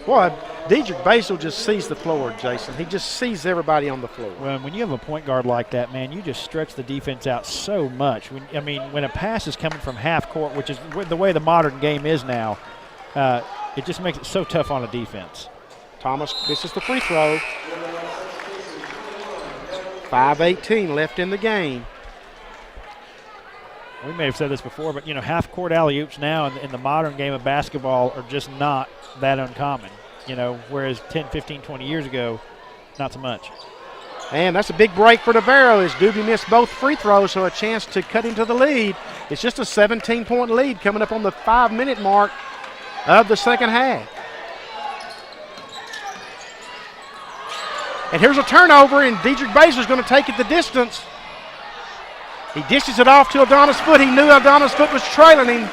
Boy, Dedrick Basil just sees the floor, Jason. He just sees everybody on the floor. Well, when you have a point guard like that, man, you just stretch the defense out so much. When a pass is coming from half court, which is the way the modern game is now, it just makes it so tough on a defense. Thomas misses the free throw. 5:18 left in the game. We may have said this before, but, half-court alley-oops now in the modern game of basketball are just not that uncommon. Whereas 10, 15, 20 years ago, not so much. And that's a big break for Navarro as Doobie missed both free throws, so a chance to cut into the lead. It's just a 17-point lead coming up on the 5-minute mark of the second half. And here's a turnover, and Dedrick Basil's going to take it the distance. He dishes it off to Aldana's Foot. He knew Aldana's Foot was trailing him.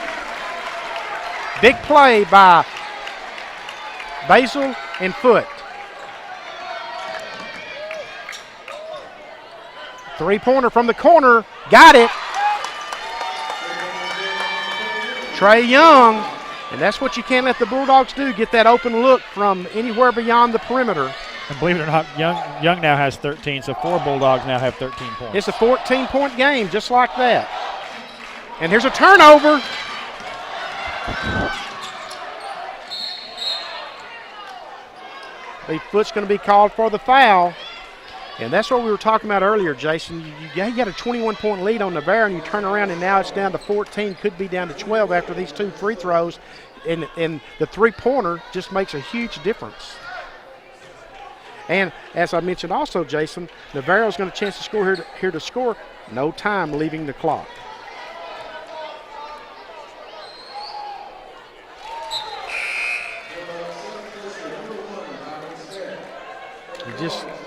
Big play by Basil and Foot. Three-pointer from the corner. Got it. Trey Young, and that's what you can't let the Bulldogs do, get that open look from anywhere beyond the perimeter. And believe it or not, Young now has 13, so 4 Bulldogs now have 13 points. It's a 14-point game, just like that. And here's a turnover. The foot's going to be called for the foul. And that's what we were talking about earlier, Jason. You got a 21-point lead on Navarro, and you turn around, and now it's down to 14, could be down to 12 after these 2 free throws. And the three-pointer just makes a huge difference. And as I mentioned also, Jason, Navarro's going to chance to score here to score. No time leaving the clock.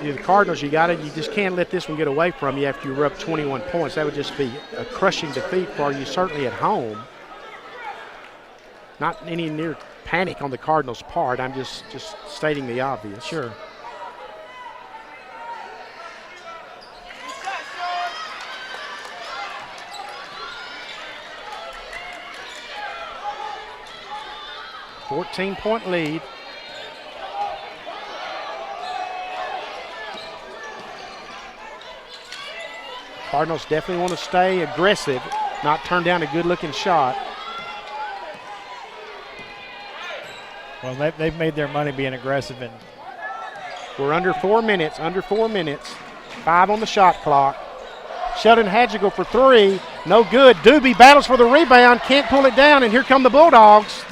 The Cardinals, you just can't let this one get away from you after you're up 21 points. That would just be a crushing defeat for you, certainly at home. Not any near panic on the Cardinals' part. I'm just stating the obvious. Sure. $14-point lead. Cardinals definitely want to stay aggressive, not turn down a good-looking shot. Well, they've made their money being aggressive. And we're under 4 minutes, 5 on the shot clock. Sheldon Hadjigal for 3, no good. Doobie battles for the rebound, can't pull it down, and here come the Bulldogs.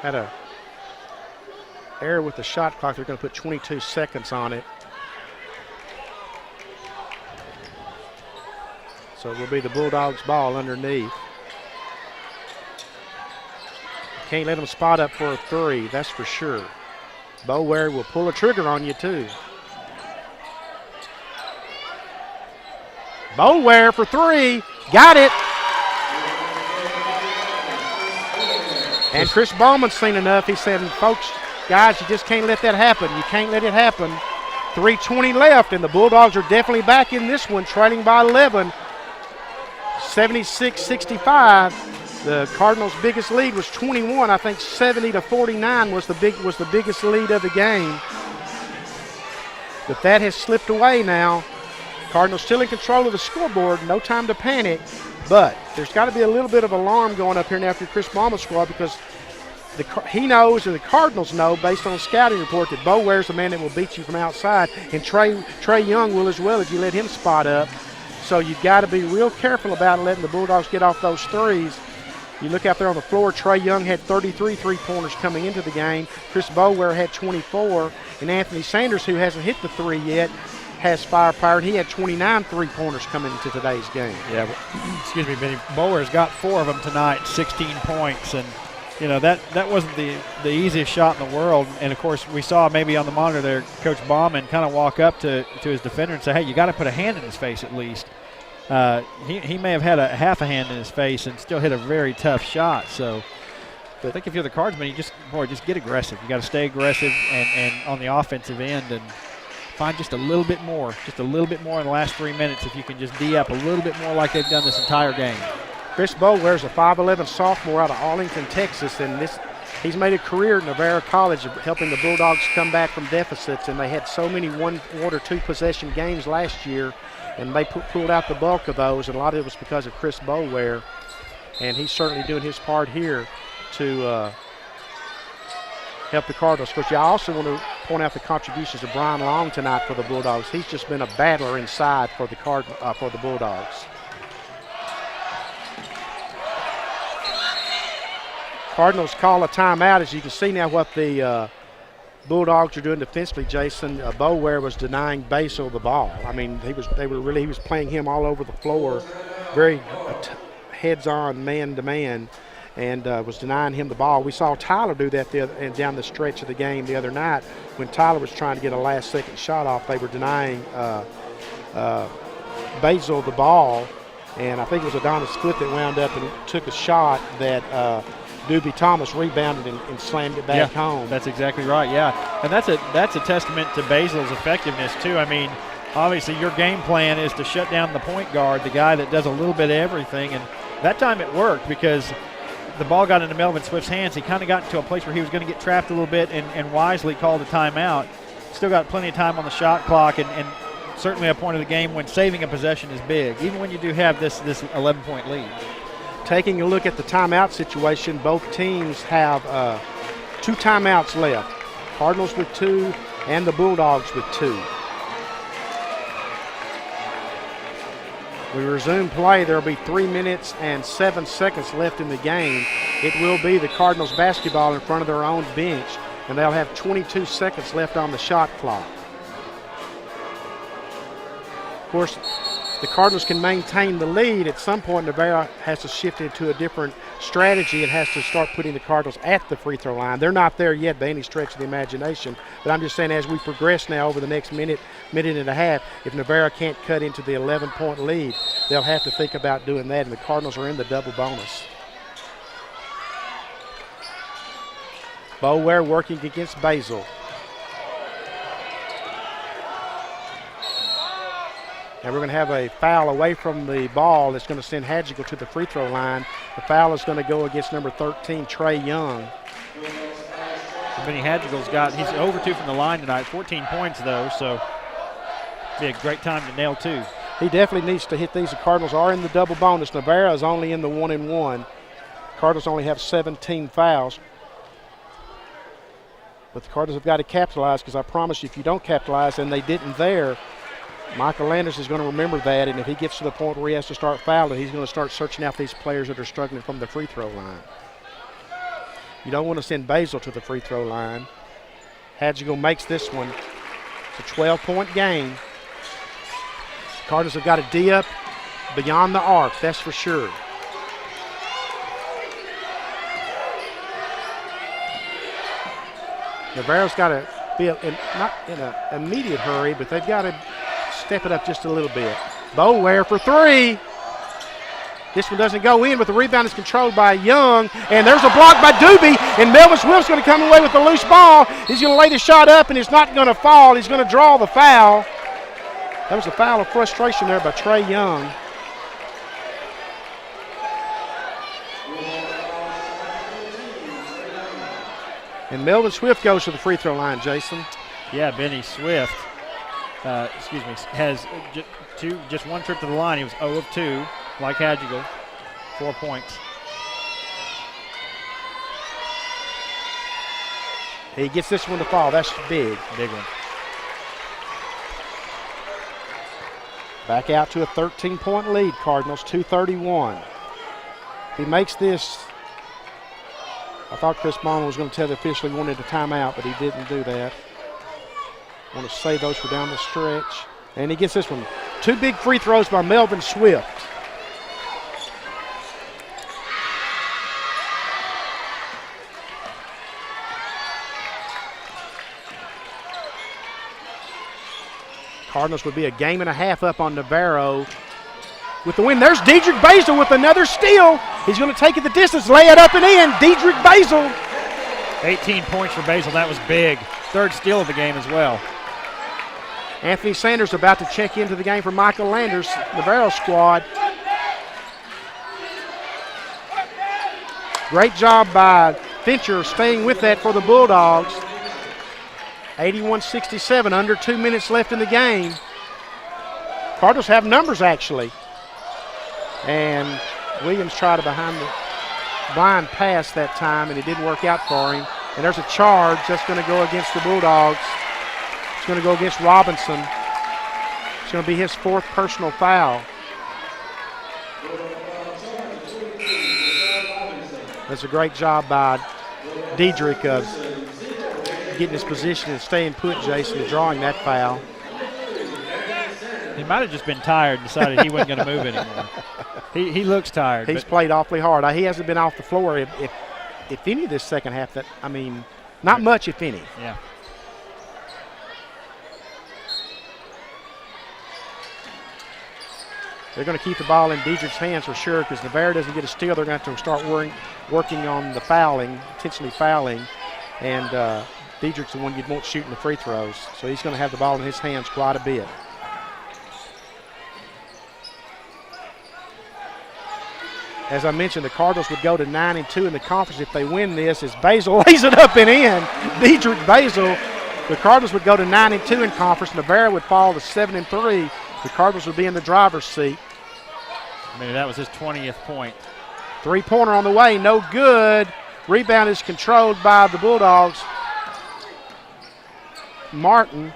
Had a error with the shot clock. They're going to put 22 seconds on it. So it will be the Bulldogs' ball underneath. Can't let them spot up for a 3, that's for sure. Bower will pull a trigger on you too. Bower for 3, got it. And Chris Ballman's seen enough. He said, folks, guys, you just can't let that happen. You can't let it happen. 3:20 left, and the Bulldogs are definitely back in this one, trailing by 11, 76-65. The Cardinals' biggest lead was 21. I think 70-49 was the biggest lead of the game. But that has slipped away now. Cardinals still in control of the scoreboard. No time to panic. But there's got to be a little bit of alarm going up here now for Chris Ballman's squad, because he knows and the Cardinals know, based on a scouting report, that Boware's the man that will beat you from outside, and Trey Young will as well if you let him spot up. So you've got to be real careful about letting the Bulldogs get off those threes. You look out there on the floor, Trey Young had 33 three-pointers coming into the game. Chris Bower had 24, and Anthony Sanders, who hasn't hit the 3 yet, has firepower, and he had 29 three-pointers coming into today's game. Yeah, but, excuse me, Benny. Bower's got 4 of them tonight, 16 points, and you know that wasn't the easiest shot in the world. And of course, we saw maybe on the monitor there, Coach Bauman kind of walk up to his defender and say, "Hey, you got to put a hand in his face at least." He may have had a half a hand in his face and still hit a very tough shot. So I think if you're the Cardsman, you just get aggressive. You got to stay aggressive and on the offensive end and find just a little bit more in the last 3 minutes if you can just D up a little bit more like they've done this entire game. Chris Bower's a 5'11 sophomore out of Arlington, Texas, and he's made a career at Navarro College of helping the Bulldogs come back from deficits, and they had so many one or two possession games last year, and they pulled out the bulk of those, and a lot of it was because of Chris Bower, and he's certainly doing his part here to help the Cardinals. Of course, I also want to point out the contributions of Brian Long tonight for the Bulldogs. He's just been a battler inside for the Bulldogs. Cardinals call a timeout. As you can see now what the Bulldogs are doing defensively, Jason. Bower was denying Basil the ball. I mean, he was playing him all over the floor, very heads-on, man-to-man, and was denying him the ball. We saw Tyler do that down the stretch of the game the other night when Tyler was trying to get a last-second shot off. They were denying Basil the ball, and I think it was Adonis Foot that wound up and took a shot that Doobie Thomas rebounded and slammed it back home. That's exactly right, and that's a testament to Basil's effectiveness too. I mean, obviously your game plan is to shut down the point guard, the guy that does a little bit of everything, and that time it worked because the ball got into Melvin Swift's hands. He kind of got into a place where he was going to get trapped a little bit and wisely called a timeout. Still got plenty of time on the shot clock, and certainly a point of the game when saving a possession is big, even when you do have this 11-point lead. Taking a look at the timeout situation, both teams have 2 timeouts left. Cardinals with 2 and the Bulldogs with 2. We resume play. There will be 3 minutes and 7 seconds left in the game. It will be the Cardinals basketball in front of their own bench, and they'll have 22 seconds left on the shot clock. Of course, the Cardinals can maintain the lead. At some point, Navarro has to shift into a different strategy and has to start putting the Cardinals at the free throw line. They're not there yet by any stretch of the imagination, but I'm just saying as we progress now over the next minute and a half, if Navarro can't cut into the 11-point lead, they'll have to think about doing that, and the Cardinals are in the double bonus. Bower working against Basil. And we're going to have a foul away from the ball that's going to send Hadjigal to the free throw line. The foul is going to go against number 13, Trey Young. Benny Hadjigal's he's over 2 from the line tonight, 14 points though, so be a great time to nail 2. He definitely needs to hit these. The Cardinals are in the double bonus. Navarro is only in the 1-and-1. Cardinals only have 17 fouls. But the Cardinals have got to capitalize, because I promise you, if you don't capitalize, and they didn't there, Michael Landers is going to remember that, and if he gets to the point where he has to start fouling, he's going to start searching out these players that are struggling from the free throw line. You don't want to send Basil to the free throw line. Hadjigal makes this one. It's a 12-point game. Cardinals have got to D up beyond the arc, that's for sure. Navarro's got to be not in an immediate hurry, but they've got to step it up just a little bit. Bower for 3. This one doesn't go in, but the rebound is controlled by Young, and there's a block by Doobie, and Melvin Swift's going to come away with the loose ball. He's going to lay the shot up, and it's not going to fall. He's going to draw the foul. That was a foul of frustration there by Trey Young. And Melvin Swift goes to the free throw line, Jason. Yeah, Benny Swift, has just 1 trip to the line. He was 0 of 2, like Hadjigal, 4 points. He gets this one to fall. That's big. Big one. Back out to a 13-point lead, Cardinals, 2:31. If he makes this, I thought Chris Bauman was going to tell the official he wanted a timeout, but he didn't do that. Want to save those for down the stretch. And he gets this one. 2 big free throws by Melvin Swift. Cardinals would be a game and a half up on Navarro with the win. There's Dedrick Basil with another steal. He's going to take it the distance, lay it up and in. Dedrick Basil. 18 points for Basil. That was big. 3rd steal of the game as well. Anthony Sanders about to check into the game for Michael Landers, Navarro squad. Great job by Fincher staying with that for the Bulldogs. 81-67, under 2 minutes left in the game. Cardinals have numbers, actually. And Williams tried a behind the blind pass that time, and it didn't work out for him. And there's a charge that's going to go against the Bulldogs. It's going to go against Robinson. It's going to be his 4th personal foul. That's a great job by Dedrick of getting his position and staying put, Jason, and drawing that foul. He might have just been tired and decided he wasn't going to move anymore. He looks tired. He's played awfully hard. He hasn't been off the floor, if any, this second half. Not much, if any. Yeah. They're going to keep the ball in Diedrich's hands for sure because Navarro doesn't get a steal. They're going to have to start working on the fouling, intentionally fouling. And Diedrich's the one you'd want shooting the free throws. So he's going to have the ball in his hands quite a bit. As I mentioned, the Cardinals would go to 9-2 in the conference if they win this. As Basil lays it up and in, Diedrich Basil. The Cardinals would go to 9-2 in conference. Navarro would fall to 7-3. The Cardinals would be in the driver's seat. Maybe that was his 20th point. Three-pointer on the way, no good. Rebound is controlled by the Bulldogs. Martin,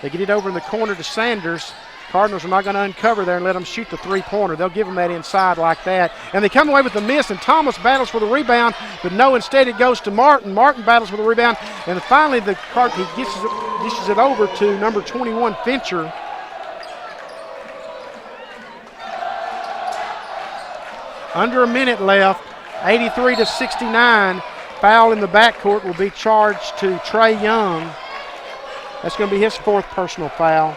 they get it over in the corner to Sanders. Cardinals are not going to uncover there and let them shoot the three-pointer. They'll give them that inside like that. And they come away with the miss, and Thomas battles for the rebound, but no, instead it goes to Martin. Martin battles for the rebound, and finally he dishes it over to number 21, Fincher. Under a minute left, 83-69. Foul in the backcourt will be charged to Trey Young. That's going to be his fourth personal foul.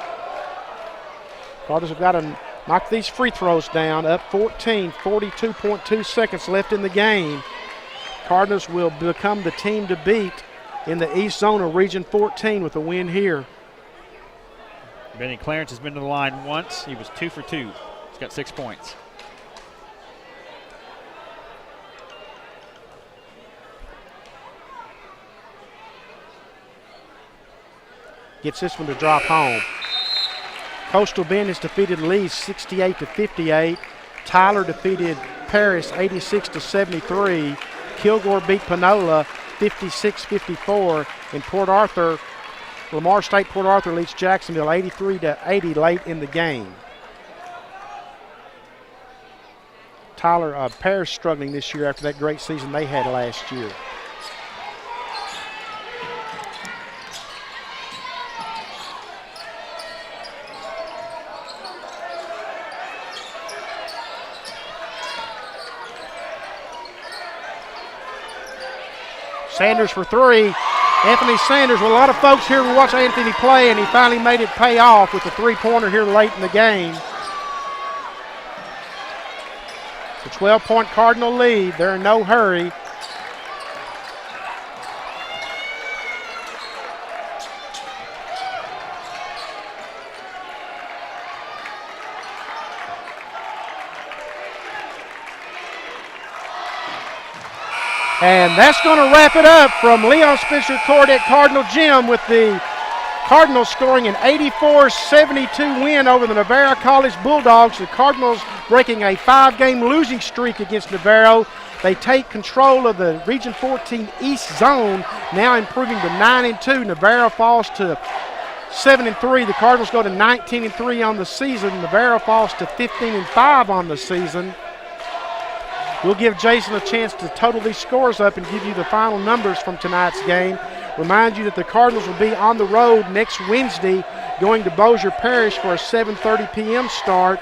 Cardinals have got to knock these free throws down. Up 14, 42.2 seconds left in the game. Cardinals will become the team to beat in the East Zone of Region 14 with a win here. Benny Clarence has been to the line once. He was 2 for 2. He's got 6 points. Gets this one to drop home. Coastal Bend has defeated Lee 68-58. Tyler defeated Paris 86-73. Kilgore beat Panola 56-54. In Port Arthur, Lamar State Port Arthur leads Jacksonville 83-80 late in the game. Paris struggling this year after that great season they had last year. Sanders for three. Anthony Sanders, well, a lot of folks here will watch Anthony play, and he finally made it pay off with the three-pointer here late in the game. It's a 12-point Cardinal lead. They're in no hurry. And that's going to wrap it up from Leon Spencer Court at Cardinal Gym with the Cardinals scoring an 84-72 win over the Navarro College Bulldogs. The Cardinals breaking a 5-game losing streak against Navarro. They take control of the Region 14 East Zone, now improving to 9-2. Navarro falls to 7-3. The Cardinals go to 19-3 on the season. Navarro falls to 15-5 on the season. We'll give Jason a chance to total these scores up and give you the final numbers from tonight's game. Remind you that the Cardinals will be on the road next Wednesday going to Bossier Parish for a 7:30 p.m. start.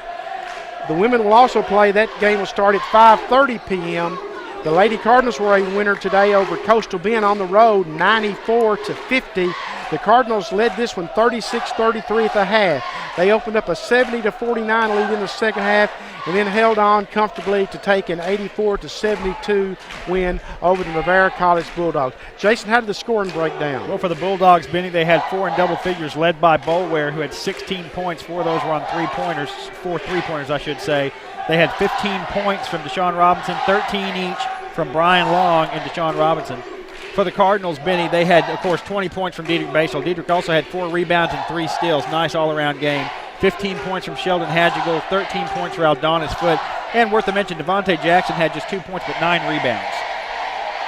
The women will also play. That game will start at 5:30 p.m. The Lady Cardinals were a winner today over Coastal Bend on the road, 94-50. The Cardinals led this one 36-33 at the half. They opened up a 70-49 lead in the second half and then held on comfortably to take an 84-72 win over the Navarro College Bulldogs. Jason, how did the scoring break down? Well, for the Bulldogs, Benny, they had 4 in double figures, led by Boulware, who had 16 points. 4 of those were on three-pointers, 4 three-pointers, I should say. They had 15 points from Deshaun Robinson, 13 each from Brian Long and Deshaun Robinson. For the Cardinals, Benny, they had, of course, 20 points from Diedrich Basel. Diedrich also had 4 rebounds and 3 steals. Nice all-around game. 15 points from Sheldon Hadjigal, 13 points for Aldonis Foote. And worth a mention, Devontae Jackson had just 2 points but 9 rebounds.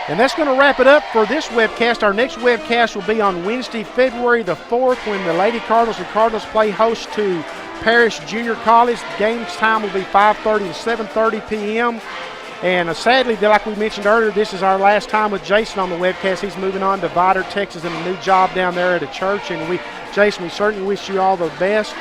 And that's going to wrap it up for this webcast. Our next webcast will be on Wednesday, February the 4th, when the Lady Cardinals and Cardinals play host to Parish Junior College. The game's time will be 5:30 to 7:30 p.m. And sadly, like we mentioned earlier, this is our last time with Jason on the webcast. He's moving on to Vidor, Texas, in a new job down there at a church. And Jason, we certainly wish you all the best.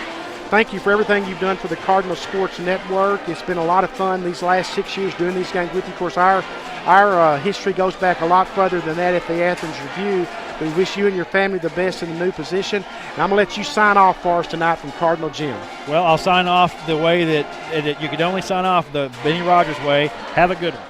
Thank you for everything you've done for the Cardinal Sports Network. It's been a lot of fun these last 6 years doing these games with you. Of course, our history goes back a lot further than that at the Athens Review. We wish you and your family the best in the new position. And I'm going to let you sign off for us tonight from Cardinal Gym. Well, I'll sign off the way that you could only sign off the Benny Rogers way. Have a good one.